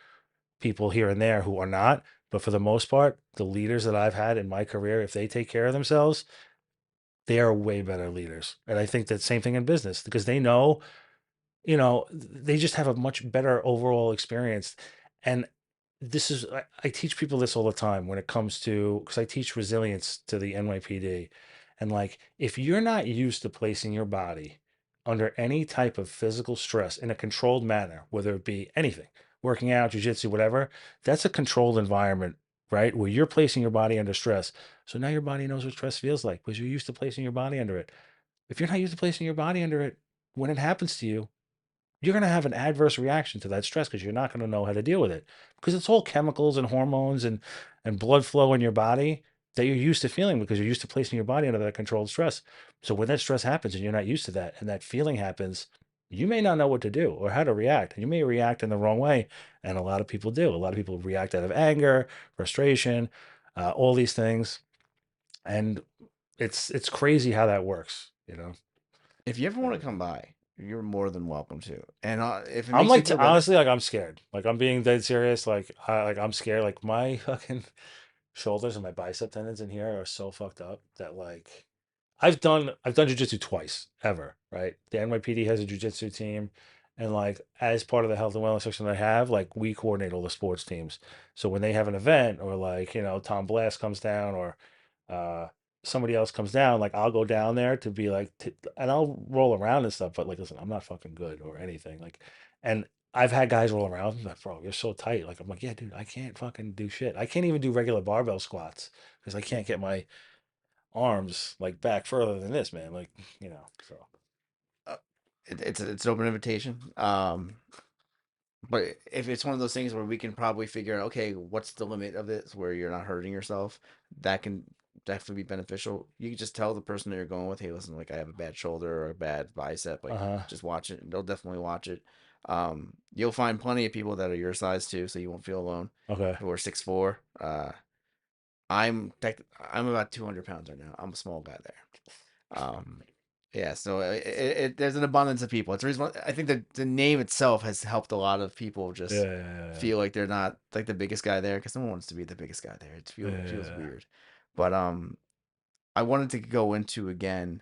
people here and there who are not, but for the most part, the leaders that I've had in my career, if they take care of themselves, they are way better leaders. And I think that same thing in business because they know, they just have a much better overall experience. And I teach people this all the time when it comes to, because I teach resilience to the NYPD. And like, if you're not used to placing your body under any type of physical stress in a controlled manner, whether it be anything, working out, jujitsu, whatever, that's a controlled environment, right? Where you're placing your body under stress. So now your body knows what stress feels like because you're used to placing your body under it. If you're not used to placing your body under it, when it happens to you, you're going to have an adverse reaction to that stress because you're not going to know how to deal with it because it's all chemicals and hormones and blood flow in your body that you're used to feeling because you're used to placing your body under that controlled stress. So when that stress happens and you're not used to that and that feeling happens, you may not know what to do or how to react. And you may react in the wrong way. And a lot of people do. A lot of people react out of anger, frustration, all these things. And it's crazy how that works. If you ever want to But come by, you're more than welcome to. And if it I'm makes you like feel better, honestly like I'm scared. Like I'm being dead serious. I'm scared. Like my fucking shoulders and my bicep tendons in here are so fucked up that like I've done jujitsu twice ever, right? The NYPD has a jujitsu team, And like as part of the health and wellness section I have, like we coordinate all the sports teams. So when they have an event or like, Tom Blast comes down or uh somebody else comes down, like I'll go down there to be like and I'll roll around and stuff, but like listen, I'm not fucking good or anything. Like and I've had guys roll around and like, bro, you're so tight. Like I'm like, yeah, dude, I can't fucking do shit. I can't even do regular barbell squats because I can't get my arms like back further than this, man. Like, so Uh, it's an open invitation. But if it's one of those things where we can probably figure out, okay, what's the limit of this where you're not hurting yourself, that can definitely be beneficial. You can just tell the person that you're going with, hey, listen, like I have a bad shoulder or a bad bicep, like uh-huh. just watch it. And they'll definitely watch it. You'll find plenty of people that are your size too, so you won't feel alone. Okay. Who are 6'4". I'm about 200 pounds right now. I'm a small guy there. Yeah, so there's an abundance of people. It's the reason I think that the name itself has helped a lot of people Yeah, just yeah, feel like they're not like the biggest guy there because no one wants to be the biggest guy there. yeah, It yeah, feels yeah. weird. But I wanted to go into again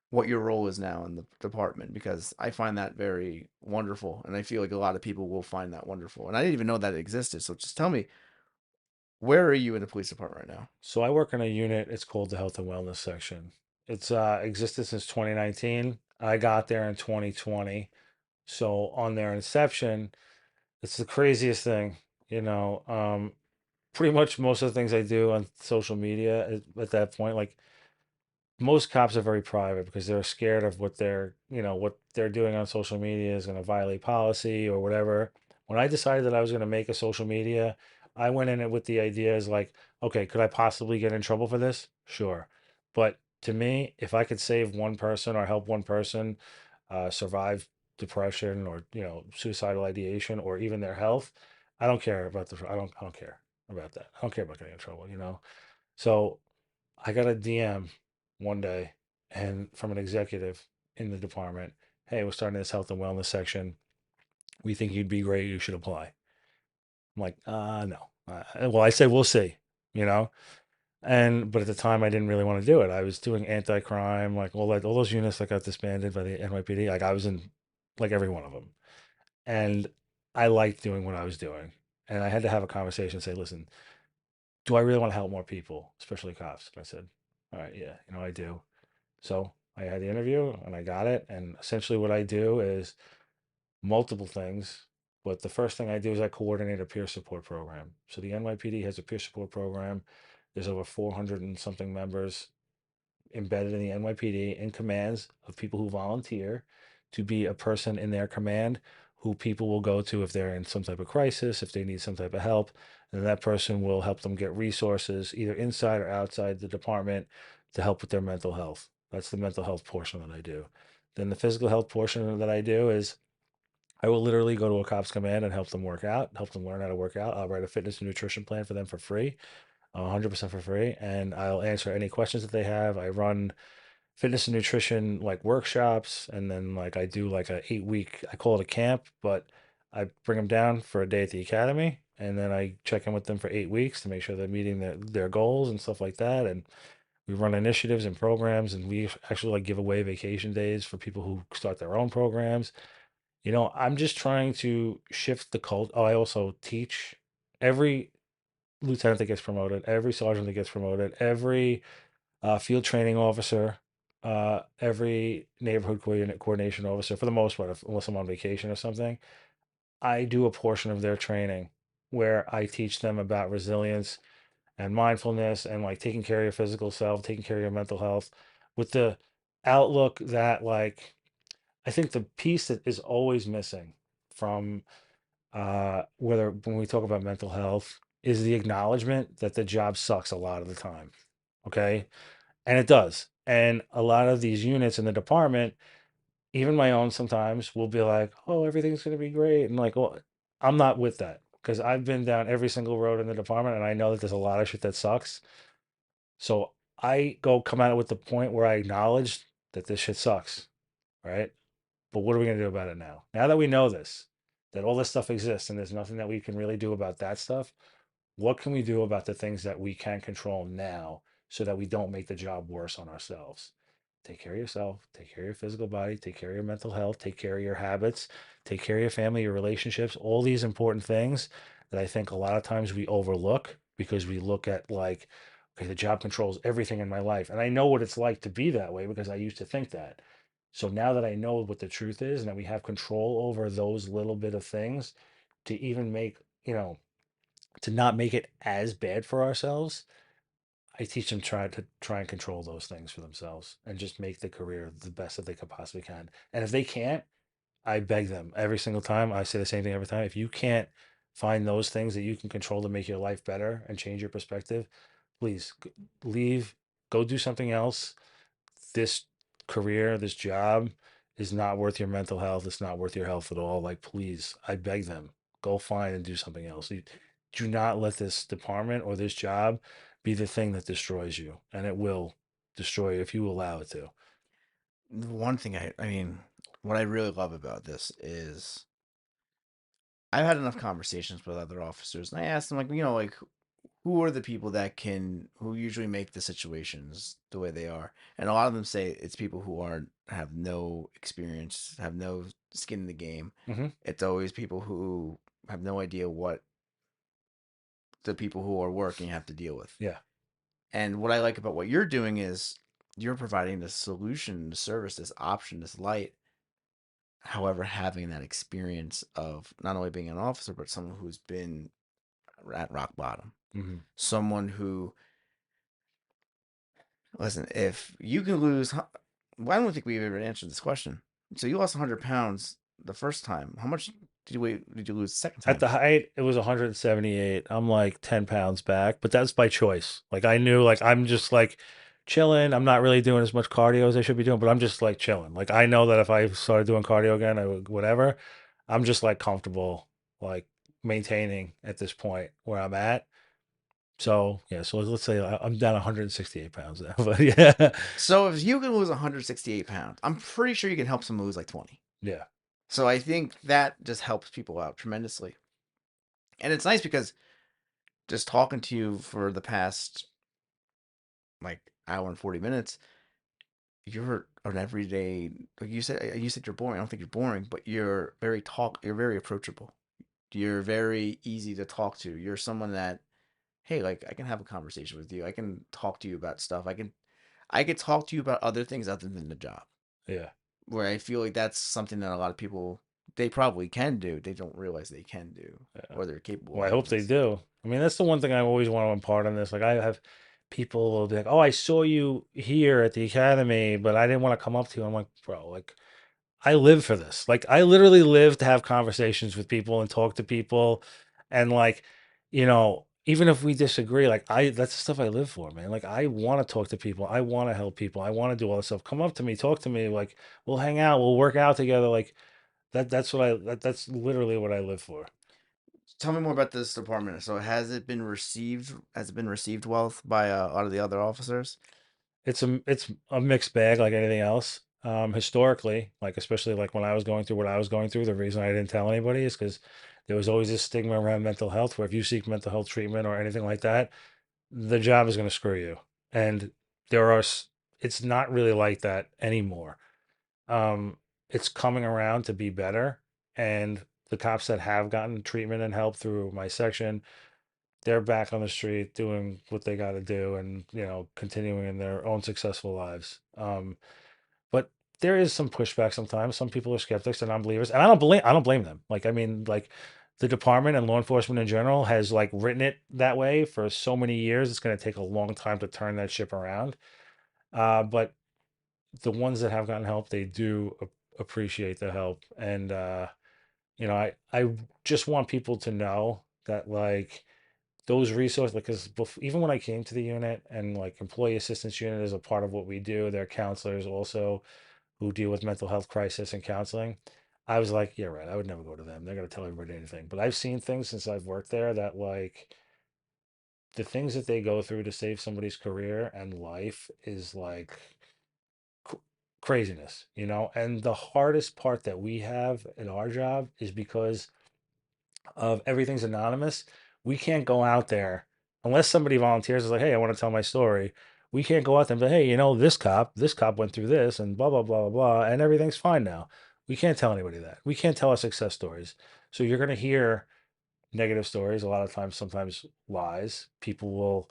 what your role is now in the department because I find that very wonderful, and I feel like a lot of people will find that wonderful. And I didn't even know that it existed. So just tell me, where are you in the police department right now? So I work in a unit, it's called the health and wellness section. It's existed since 2019. I got there in 2020. So on their inception, it's the craziest thing, you know. Pretty much most of the things I do on social media at that point, like most cops are very private because they're scared of what they're doing on social media is going to violate policy or whatever. When I decided that I was going to make a social media, I went in it with the idea is like, okay, could I possibly get in trouble for this? Sure. But to me, if I could save one person or help one person survive depression or, suicidal ideation or even their health, I don't care about I don't care about that. I don't care about getting in trouble. So I got a DM one day and from an executive in the department, hey, we're starting this health and wellness section. We think you'd be great. You should apply. I'm like, no. Well, I said, we'll see, you know? But at the time, I didn't really want to do it. I was doing anti-crime, like all those units that got disbanded by the NYPD. Like I was in like every one of them. And I liked doing what I was doing. And I had to have a conversation and say, listen, do I really want to help more people, especially cops? And I said, all right, yeah, I do. So I had the interview and I got it. And essentially, what I do is multiple things. But the first thing I do is I coordinate a peer support program. So the NYPD has a peer support program. There's over 400 and something members embedded in the NYPD in commands of people who volunteer to be a person in their command who people will go to if they're in some type of crisis, if they need some type of help. And that person will help them get resources either inside or outside the department to help with their mental health. That's the mental health portion that I do. Then the physical health portion that I do is I will literally go to a cop's command and help them work out, help them learn how to work out. I'll write a fitness and nutrition plan for them for free, 100% for free, and I'll answer any questions that they have. I run fitness and nutrition like workshops, and then like I do like a 8 week, I call it a camp, but I bring them down for a day at the academy, and then I check in with them for 8 weeks to make sure they're meeting their goals and stuff like that. And we run initiatives and programs, and we actually like give away vacation days for people who start their own programs. I'm just trying to shift the cult. Oh, I also teach every lieutenant that gets promoted, every sergeant that gets promoted, every field training officer, every neighborhood coordination officer, for the most part, unless I'm on vacation or something, I do a portion of their training where I teach them about resilience and mindfulness and like taking care of your physical self, taking care of your mental health with the outlook that like I think the piece that is always missing from whether when we talk about mental health is the acknowledgement that the job sucks a lot of the time. Okay. And it does. And a lot of these units in the department, even my own sometimes, will be like, oh, everything's going to be great. And like, well, I'm not with that because I've been down every single road in the department and I know that there's a lot of shit that sucks. So I come at it with the point where I acknowledge that this shit sucks. Right. But what are we going to do about it now? Now that we know this, that all this stuff exists and there's nothing that we can really do about that stuff, what can we do about the things that we can control now so that we don't make the job worse on ourselves? take care of yourself, take care of your physical body, take care of your mental health, take care of your habits, take care of your family, your relationships, all these important things that I think a lot of times we overlook because we look at like, okay, the job controls everything in my life. And I know what it's like to be that way because I used to think that. So now that I know what the truth is and that we have control over those little bit of things to even make, to not make it as bad for ourselves, I teach them try and control those things for themselves and just make the career the best that they could possibly can. And if they can't, I beg them every single time. I say the same thing every time. If you can't find those things that you can control to make your life better and change your perspective, please leave, go do something else. This career, this job is not worth your mental health. It's not worth your health at all. Like, please, I beg them, go find and do something else. Do not let this department or this job be the thing that destroys you, and it will destroy you if you allow it to. One thing I mean, what I really love about this is I've had enough conversations with other officers, and I asked them, like, like, who are the people who usually make the situations the way they are? And a lot of them say it's people who have no experience, have no skin in the game. Hmm. It's always people who have no idea what the people who are working have to deal with. Yeah. And what I like about what you're doing is you're providing this solution, this service, this option, this light. However, having that experience of not only being an officer, but someone who's been at rock bottom, Hmm. someone who, listen, if you can lose, well, I don't think we've ever answered this question. So you lost 100 pounds the first time. How much did you lose the second At time? the height, it was 178. I'm like 10 pounds back, but that's by choice. Like I knew, like I'm just like chilling. I'm not really doing as much cardio as I should be doing, but I'm just like chilling. Like I know that if I started doing cardio again, I would whatever. I'm just like comfortable, like maintaining at this point where I'm at. So yeah, so let's say I'm down 168 pounds now, but yeah, So if you can lose 168 pounds, I'm pretty sure you can help someone lose like 20. yeah, So I think that just helps people out tremendously. And it's nice because just talking to you for the past like hour and 40 minutes, you're an everyday, like you said you're boring. I don't think you're boring, but you're very approachable. You're very easy to talk to. You're someone that, hey, like I can have a conversation with you. I can talk to you about stuff. I could talk to you about other things other than the job. yeah. Where I feel like that's something that a lot of people they probably can do. They don't realize they can do Yeah. or they're capable Well, of I hope doing they this. do. I mean, that's the one thing I always want to impart on this. Like, I have people will be like, "Oh, I saw you here at the academy, but I didn't want to come up to you." I'm like, bro, like, I live for this. Like, I literally live to have conversations with people and talk to people, and like, even if we disagree, like, that's the stuff I live for, man. Like, I want to talk to people. I want to help people. I want to do all this stuff. Come up to me, talk to me. Like, we'll hang out. We'll work out together. Like, that's literally what I live for. Tell me more about this department. So has it been received well by a lot of the other officers? It's a mixed bag like anything else. Historically, like especially like when I was going through what I was going through, the reason I didn't tell anybody is because there was always this stigma around mental health where if you seek mental health treatment or anything like that, the job is going to screw you. And there are it's not really like that anymore. Um, it's coming around to be better, and the cops that have gotten treatment and help through my section, they're back on the street doing what they got to do and continuing in their own successful lives. But there is some pushback sometimes. Some people are skeptics and non-believers, and I don't blame them. Like I mean, like the department and law enforcement in general has like written it that way for so many years. It's going to take a long time to turn that ship around. But the ones that have gotten help, they do appreciate the help, and I just want people to know that like those resources, because even when I came to the unit and like employee assistance unit is a part of what we do, there are counselors also who deal with mental health crisis and counseling. I was like, yeah, right. I would never go to them. They're going to tell everybody anything. But I've seen things since I've worked there that like the things that they go through to save somebody's career and life is like cr- craziness. And the hardest part that we have in our job is because of everything's anonymous. We can't go out there unless somebody volunteers is like, hey, I want to tell my story. We can't go out there and be, hey, this cop went through this and blah, blah, blah, blah, blah, and everything's fine now. We can't tell anybody that. We can't tell our success stories. So you're going to hear negative stories a lot of times, sometimes lies. People will,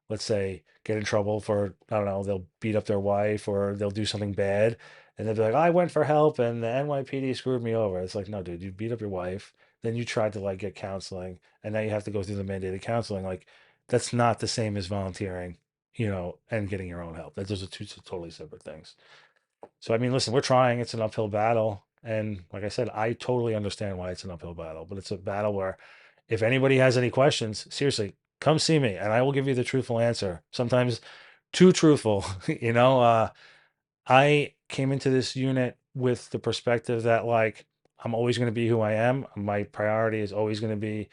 let's say, get in trouble for, I don't know, they'll beat up their wife or they'll do something bad. And they'll be like, I went for help and the NYPD screwed me over. It's like, no, dude, you beat up your wife. Then you tried to like get counseling and now you have to go through the mandated counseling. Like, that's not the same as volunteering, and getting your own help. Those are two totally separate things. So, I mean, listen, we're trying. It's an uphill battle. And like I said, I totally understand why it's an uphill battle, but it's a battle where if anybody has any questions, seriously, come see me and I will give you the truthful answer. Sometimes too truthful. I came into this unit with the perspective that like I'm always going to be who I am. My priority is always going to be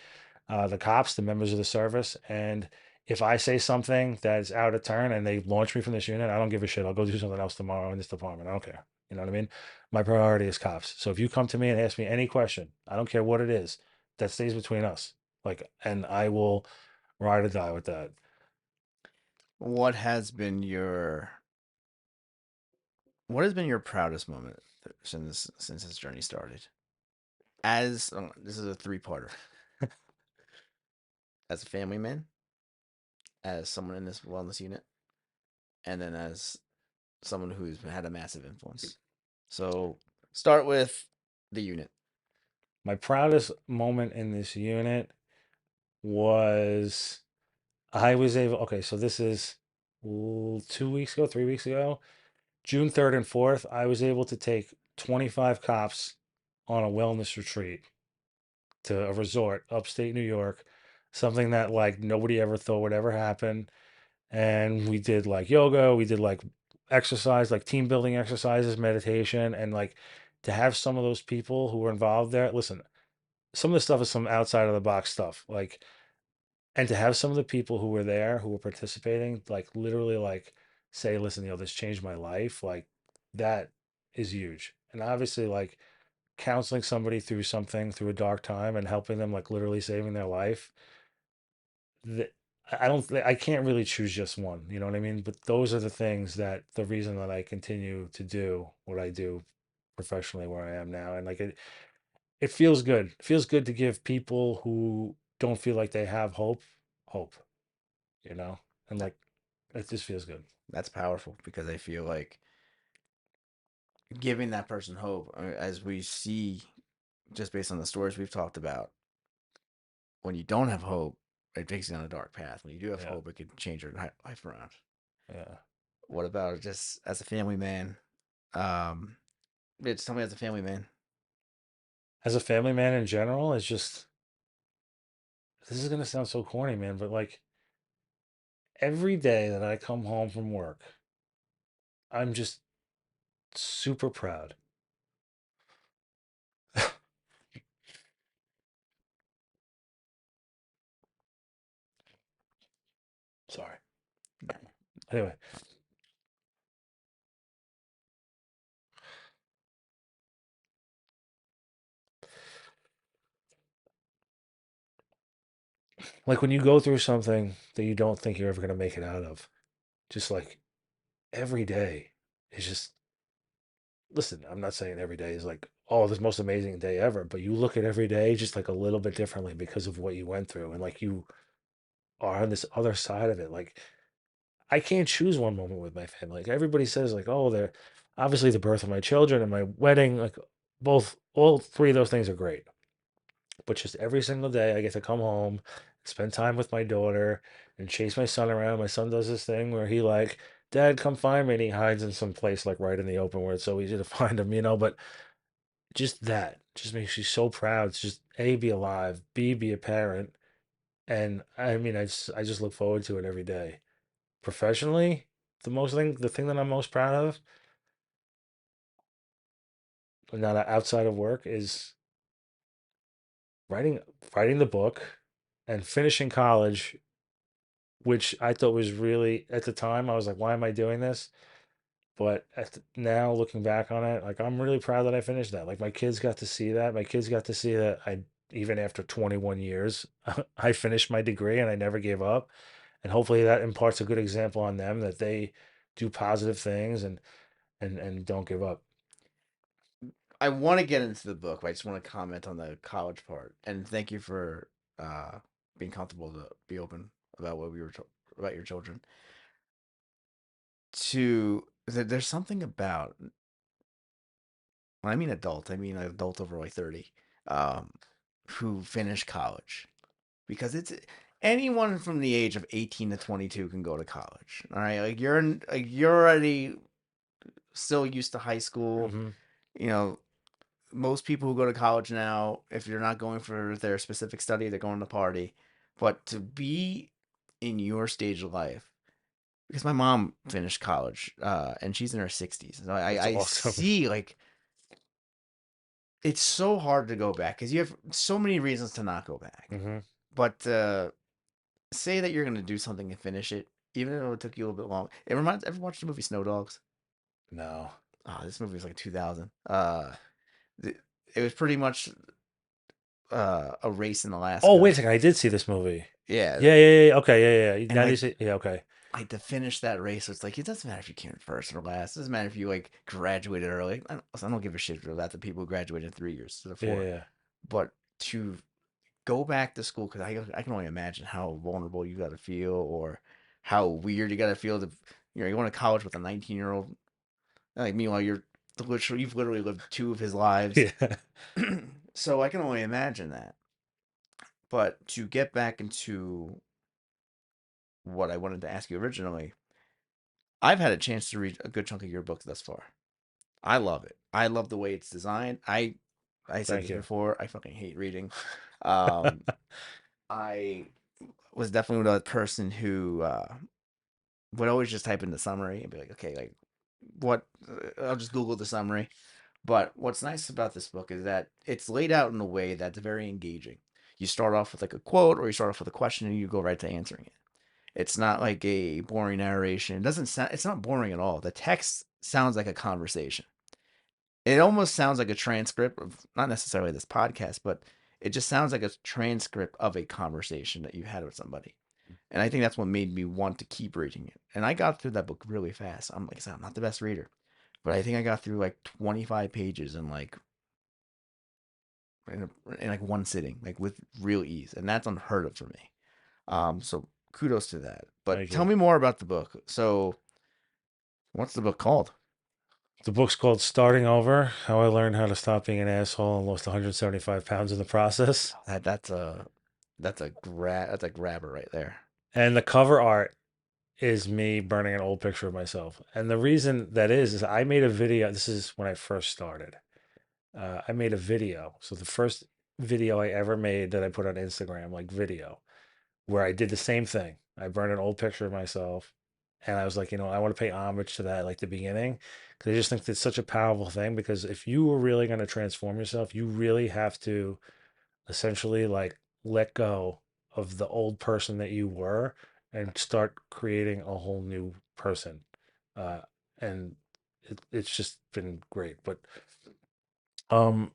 the cops, the members of the service. And if I say something that's out of turn and they launch me from this unit, I don't give a shit. I'll go do something else tomorrow in this department. I don't care. You know what I mean? My priority is cops. So if you come to me and ask me any question, I don't care what it is, that stays between us. Like, and I will ride or die with that. What has been your what has been your proudest moment since this journey started? As this is a three-parter. As a family man, as someone in this wellness unit, and then as someone who's had a massive influence. So start with the unit. My proudest moment in this unit was I was able, okay, so this is 2 weeks ago, 3 weeks ago, June 3rd and 4th, I was able to take 25 cops on a wellness retreat to a resort upstate New York, something that like nobody ever thought would ever happen. And we did like yoga, we did like exercise, like team building exercises, meditation, and like to have some of those people who were involved there. Listen, some of the stuff is some outside of the box stuff. Like, and to have some of the people who were there who were participating like literally like say, listen, this changed my life, like that is huge. And obviously like counseling somebody through something, through a dark time, and helping them like literally saving their life, that I don't I can't really choose just one, you know what I mean? But those are the things that the reason that I continue to do what I do professionally where I am now. And like it feels good. It feels good to give people who don't feel like they have hope, you know? And like it just feels good. That's powerful because I feel like giving that person hope, as we see just based on the stories we've talked about, when you don't have hope, it takes you down a dark path. When you do have Yeah. hope, it can change your life around. Yeah. What about just as a family man? Just tell me as a family man. As a family man in general, it's just this is gonna sound so corny, man, but like every day that I come home from work, I'm just super proud. Sorry. Anyway, like when you go through something that you don't think you're ever gonna make it out of, just like every day is just listen, I'm not saying every day is like, oh, this most amazing day ever, but you look at every day just like a little bit differently because of what you went through. And like you are on this other side of it. Like I can't choose one moment with my family. Like everybody says, like, oh, they're obviously the birth of my children and my wedding, like all three of those things are great. But just every single day I get to come home, spend time with my daughter, and chase my son around. My son does this thing where he like, Dad, come find me, and he hides in some place like right in the open where it's so easy to find him. But just that just makes you so proud to just A, be alive, B, be a parent. And I mean, I just look forward to it every day. Professionally, the thing that I'm most proud of, not outside of work, is writing writing the book and finishing college, which I thought was really at the time I was like, why am I doing this? But now looking back on it, like I'm really proud that I finished that. Like my kids got to see that. My kids got to see that I even after 21 years, I finished my degree and I never gave up. and hopefully that imparts a good example on them that they do positive things and don't give up. I want to get into the book, but I just want to comment on the college part. And thank you for uh, being comfortable to be open about what we were about your children. There's something about when I mean adult, I mean adult over like 30, um, who finish college because it's anyone from the age of 18 to 22 can go to college. All right, like you're already still used to high school. Hmm. You know, most people who go to college now, if you're not going for their specific study, they're going to party. But to be in your stage of life, because my mom finished college, and she's in her 60s, so That's I awesome. see like it's so hard to go back because you have so many reasons to not go back. Hmm. But say that you're gonna do something and finish it, even though it took you a little bit long. It reminds. Ever watched the movie Snow Dogs? No. Oh, this movie was like 2000. Th- it was pretty much a race in Oh, wait Alaska. a second. I did see this movie. Yeah, Yeah, yeah, yeah. Okay, yeah, yeah. and Now you see. Yeah, okay. like to finish that race, it's like it doesn't matter if you came in first or last. It doesn't matter if you like graduated early. I don't give a shit about the people who graduated in 3 years to the Yeah, four. yeah. But to go back to school, because I can only imagine how vulnerable you got to feel or how weird you got to feel to you're going to college with a 19-year-old. Like meanwhile you've literally lived two of his lives. Yeah. So I can only imagine that. But to get back into what I wanted to ask you originally, I've had a chance to read a good chunk of your book thus far. I love it. I love the way it's designed. I said Thank this you. before. I fucking hate reading. Um, I was definitely that person who would always just type in the summary and be like, okay, like what? I'll just Google the summary. But what's nice about this book is that it's laid out in a way that's very engaging. You start off with like a quote or you start off with a question and you go right to answering it. It's not like a boring narration. It doesn't sound it's not boring at all. The text sounds like a conversation. It almost sounds like a transcript of not necessarily this podcast, but it just sounds like a transcript of a conversation that you had with somebody. And I think that's what made me want to keep reading it. And I got through that book really fast. I'm like I said, I'm not the best reader, but I think I got through like 25 pages in like one sitting, like with real ease, and that's unheard of for me. So kudos to that. But Thank tell you. me more about the book. So, what's the book called? The book's called Starting Over: How I Learned How to Stop Being an Asshole and Lost 175 pounds in the process. That's a grabber right there. And the cover art is me burning an old picture of myself. And the reason that is I made a video. This is when I first started. I made a video. So the first video I ever made that I put on Instagram, like video, where I did the same thing. I burned an old picture of myself, and I was like, I want to pay homage to that, like the beginning, because I just think it's such a powerful thing. Because if you were really going to transform yourself, you really have to essentially like let go of the old person that you were and start creating a whole new person. Uh, and it's just been great. But um,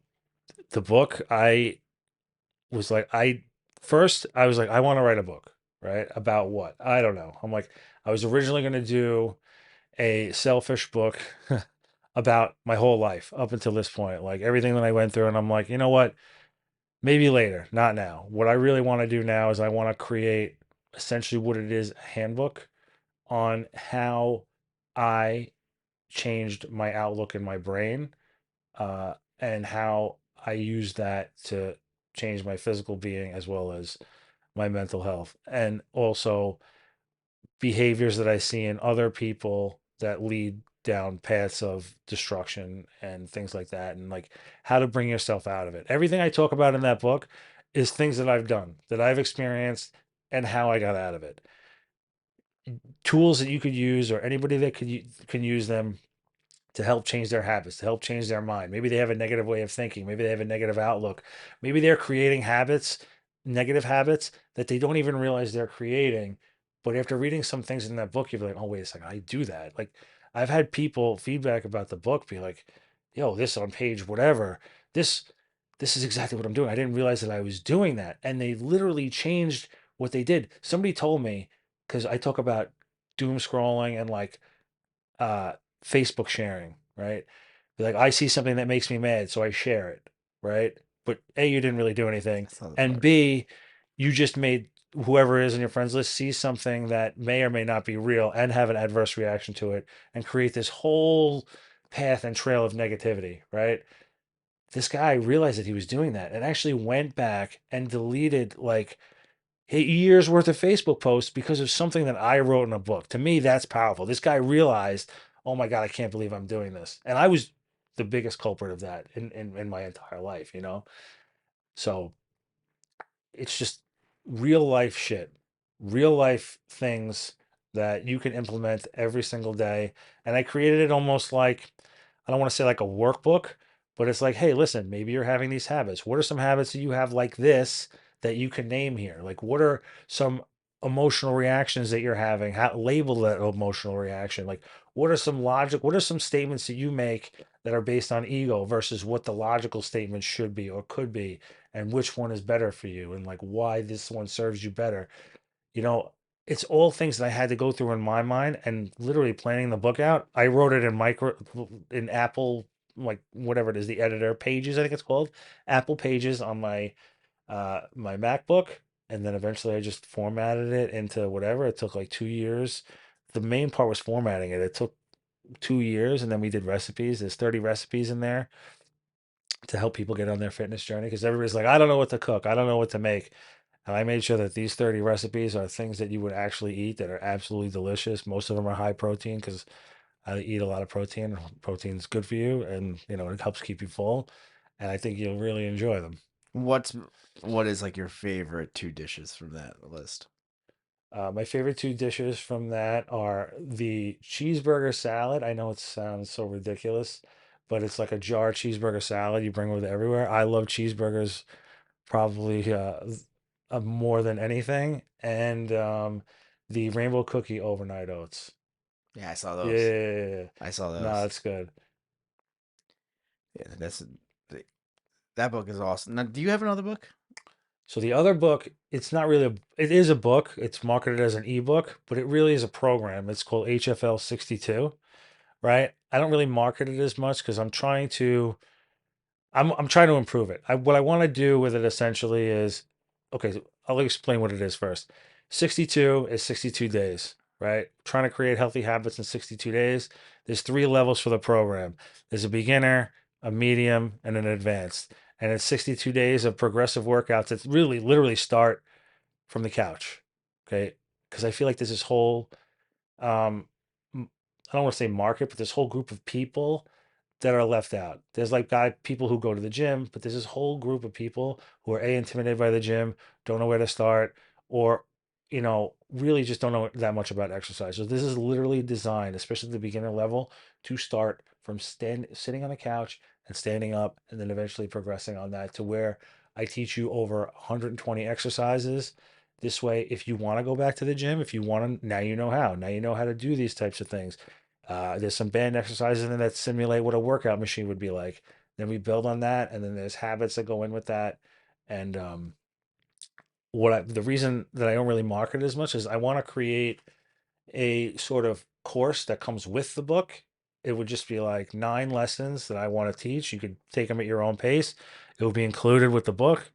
the book, was like, I was like, I want to write a book, right? About what? I don't know. I'm like, I was originally going to do a selfish book about my whole life up until this point, like everything that I went through. And I'm like, you know what? Maybe later, not now. What I really want to do now is I want to create essentially what it is, a handbook on how I changed my outlook in my brain, uh, and how I use that to change my physical being as well as my mental health, and also behaviors that I see in other people that lead down paths of destruction and things like that, and like how to bring yourself out of it. Everything I talk about in that book is things that I've done, that I've experienced, and how I got out of it. Tools that you could use, or anybody that can use them to help change their habits, to help change their mind. Maybe they have a negative way of thinking. Maybe they have a negative outlook. Maybe they're creating habits, negative habits that they don't even realize they're creating. But after reading some things in that book, you're like, oh, wait a second, I do that. Like I've had people feedback about the book be like, yo, this on page whatever, this this is exactly what I'm doing. I didn't realize that I was doing that. And they literally changed what they did. Somebody told me because I talk about doom scrolling and like uh Facebook sharing, right? Like I see something that makes me mad, so I share it, right? But A, you didn't really do anything, That's not the and part. B, you just made whoever is in your friends list see something that may or may not be real and have an adverse reaction to it and create this whole path and trail of negativity, right? This guy realized that he was doing that and actually went back and deleted like years worth of Facebook posts because of something that I wrote in a book. To me, that's powerful. This guy realized, oh my God, I can't believe I'm doing this. And I was the biggest culprit of that in my entire life, you know? So it's just real life shit, real life things that you can implement every single day. And I created it almost like, I don't want to say like a workbook, but it's like, hey, listen, maybe you're having these habits. What are some habits that you have like this that you can name here? Like, what are some emotional reactions that you're having? How label that emotional reaction? Like, what are some statements that you make that are based on ego versus what the logical statement should be or could be? And which one is better for you and like why this one serves you better. You know, it's all things that I had to go through in my mind and literally planning the book out. I wrote it in Apple, like whatever it is, the editor pages, I think it's called Apple pages on my MacBook. And then eventually I just formatted it into whatever. It took like 2 years. The main part was formatting it. It took 2 years and then we did recipes. There's 30 recipes in there to help people get on their fitness journey because everybody's like, I don't know what to cook, I don't know what to make. And I made sure that these 30 recipes are things that you would actually eat that are absolutely delicious. Most of them are high protein because I eat a lot of protein. Protein's good for you and it helps keep you full. And I think you'll really enjoy them. What's what is like your favorite two dishes from that list? My favorite two dishes from that are the cheeseburger salad. I know it sounds so ridiculous, but it's like a jar cheeseburger salad you bring with it everywhere. I love cheeseburgers probably more than anything, and the rainbow cookie overnight oats. Yeah, I saw Yeah, those. yeah, yeah, yeah. I saw No, those. that's good. Yeah, that book is awesome. Now, do you have another book? So the other book, it's not really it is a book. It's marketed as an ebook, but it really is a program. It's called HFL 62, right? I don't really market it as much because I'm trying to improve it. What I want to do with it essentially is okay, so I'll explain what it is first. 62 is 62 days, right? Trying to create healthy habits in 62 days. There's three levels for the program. There's a beginner, a medium, and an advanced. And it's 62 days of progressive workouts that really literally start from the couch. Okay? Because I feel like there's this whole I don't want to say market, but this whole group of people that are left out. There's like people who go to the gym, but there's this whole group of people who are intimidated by the gym, don't know where to start, or really just don't know that much about exercise. So this is literally designed, especially at the beginner level, to start from sitting on the couch and standing up, and then eventually progressing on that to where I teach you over 120 exercises. This way, if you want to go back to the gym, if you want to, now you know how. Now you know how to do these types of things. There's some band exercises in there that simulate what a workout machine would be like. Then we build on that, and then there's habits that go in with that. And the reason that I don't really market it as much is I want to create a sort of course that comes with the book. It would just be like 9 lessons that I want to teach. You could take them at your own pace. It will be included with the book.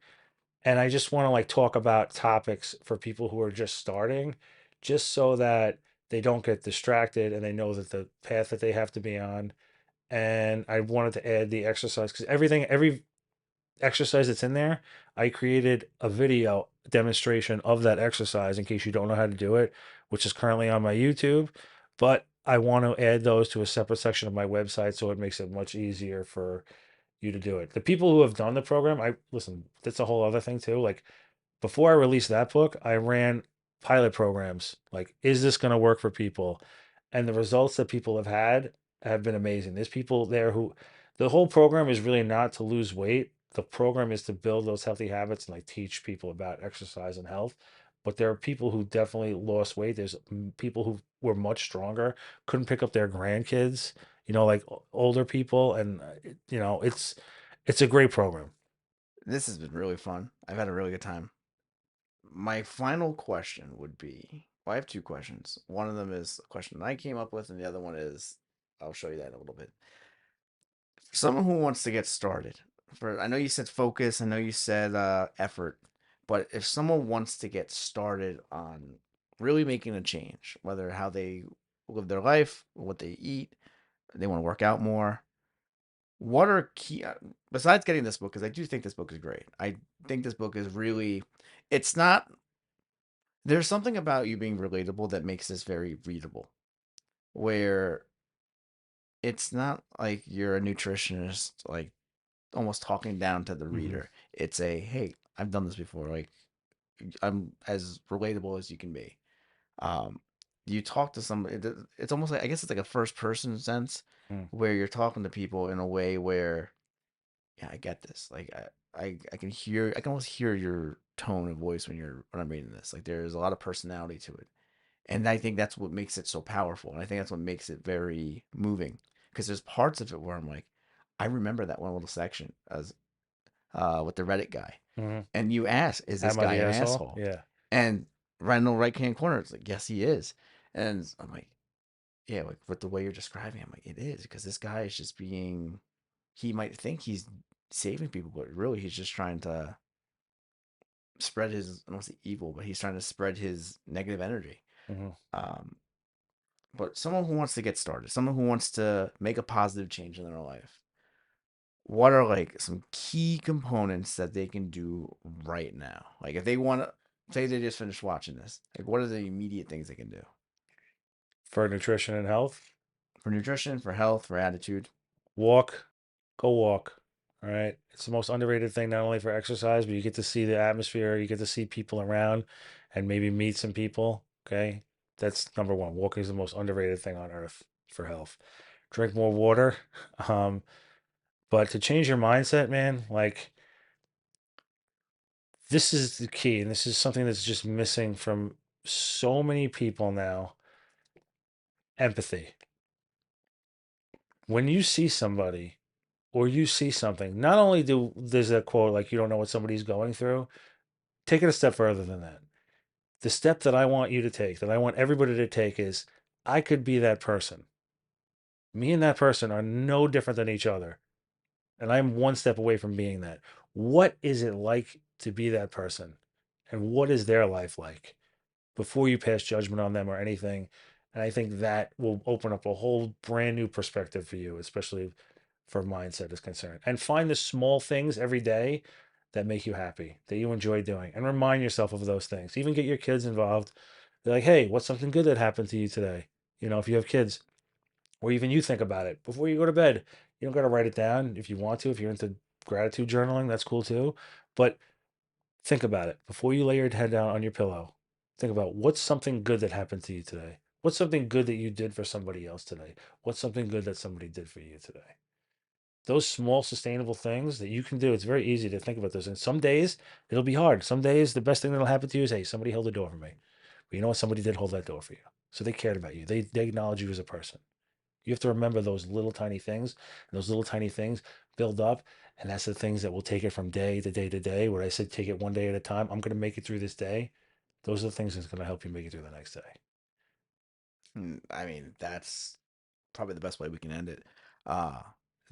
And I just want to like talk about topics for people who are just starting, just so that they don't get distracted and they know that the path that they have to be on. And I wanted to add the exercise because every exercise that's in there, I created a video demonstration of that exercise in case you don't know how to do it, which is currently on my YouTube. But I want to add those to a separate section of my website so it makes it much easier for you to do it. The people who have done the program, I listen, that's a whole other thing too. Like before I released that book, I ran pilot programs. Like, is this going to work for people? And the results that people have been amazing. There's people there who the whole program is really not to lose weight. The program is to build those healthy habits and like teach people about exercise and health. But there are people who definitely lost weight. There's people who were much stronger, couldn't pick up their grandkids, like older people. And, it's a great program. This has been really fun. I've had a really good time. My final question would be Well, I have two questions. One of them is a question that I came up with, and the other one is I'll show you that in a little bit. For someone who wants to get started, for I know you said focus, I know you said effort, but if someone wants to get started on really making a change, whether how they live their life, what they eat, they want to work out more, what are key besides getting this book, because I do think this book is great. I think this book is really, it's not, there's something about you being relatable that makes this very readable, where it's not like you're a nutritionist, like almost talking down to the Hmm. reader. It's a, hey, I've done this before. Like, I'm as relatable as you can be. Um, you talk to somebody. It's almost like, I guess it's like a first person sense, Mm. where you're talking to people in a way where, yeah, I get this. Like, I can hear, I can almost hear your tone of voice when I'm reading this. Like, there's a lot of personality to it, and I think that's what makes it so powerful. And I think that's what makes it very moving, because there's parts of it where I'm like, I remember that one little section as with the Reddit guy, Hmm. and you ask, "Is this Am I guy the an asshole? asshole?" Yeah. And right in the right hand corner, it's like, "Yes, he is." And I'm like, "Yeah," like with the way you're describing, I'm like, "It is," because this guy is just being. He might think he's saving people, but really he's just trying to spread his. I don't want to say evil, but he's trying to spread his negative energy. Hmm. Um, but someone who wants to get started, someone who wants to make a positive change in their life, what are like some key components that they can do right now? Like if they want to say they just finished watching this, like what are the immediate things they can do For nutrition and health, for nutrition, for health, for attitude? walk, go walk. All right. It's the most underrated thing, not only for exercise, but you get to see the atmosphere, you get to see people around and maybe meet some people. Okay. That's number one. Walking is the most underrated thing on earth for health. Drink more water. Um, but to change your mindset, man, like this is the key. And this is something that's just missing from so many people now. Empathy. When you see somebody or you see something, not only do there's a quote like you don't know what somebody's going through, take it a step further than that. The step that I want you to take, that I want everybody to take is I could be that person. Me and that person are no different than each other. And I'm one step away from being that. What is it like to be that person? And what is their life like before you pass judgment on them or anything? And I think that will open up a whole brand new perspective for you, especially for mindset is concerned. And find the small things every day that make you happy, that you enjoy doing, and remind yourself of those things. Even get your kids involved. They're like, hey, what's something good that happened to you today? You know, if you have kids, or even you think about it before you go to bed. You don't got to write it down if you want to. If you're into gratitude journaling, that's cool too. But think about it before you lay your head down on your pillow. Think about what's something good that happened to you today. What's something good that you did for somebody else today? What's something good that somebody did for you today? Those small sustainable things that you can do, it's very easy to think about those. And some days it'll be hard. Some days the best thing that'll happen to you is, hey, somebody held the door for me. But you know what? Somebody did hold that door for you. So they cared about you. They acknowledge you as a person. You have to remember those little tiny things. And those little tiny things build up. And that's the things that will take it from day to day to day. Where I said take it one day at a time. I'm going to make it through this day. Those are the things that's going to help you make it through the next day. I mean, that's probably the best way we can end it. Uh,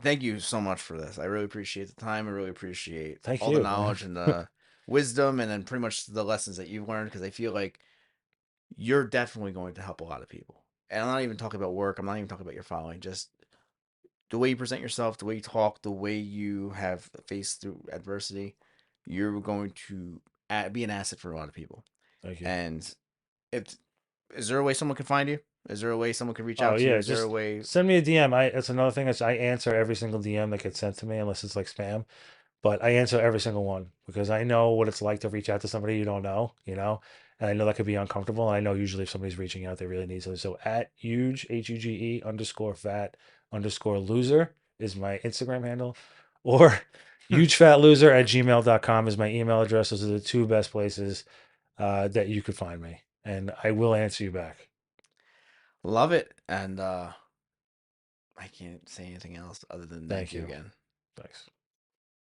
Thank you so much for this. I really appreciate the time. I really appreciate Thank all the you, man. knowledge and the wisdom, and then pretty much the lessons that you've learned, because I feel like you're definitely going to help a lot of people. And I'm not even talking about work. I'm not even talking about your following. Just the way you present yourself, the way you talk, the way you have faced through adversity, you're going to be an asset for a lot of people. Thank you. And if is there a way someone can find you? Is there a way someone can reach Oh out to you? yeah, Is there a just way? send me a DM. That's another thing is I answer every single DM that gets sent to me unless it's like spam. But I answer every single one because I know what it's like to reach out to somebody you don't know, and I know that could be uncomfortable. And I know usually if somebody's reaching out, they really need something. So at huge HUGE underscore fat underscore loser is my Instagram handle, or huge fat loser at gmail.com is my email address. Those are the two best places that you could find me, and I will answer you back. Love it. And I can't say anything else other than thank Thank you you. again. Thanks.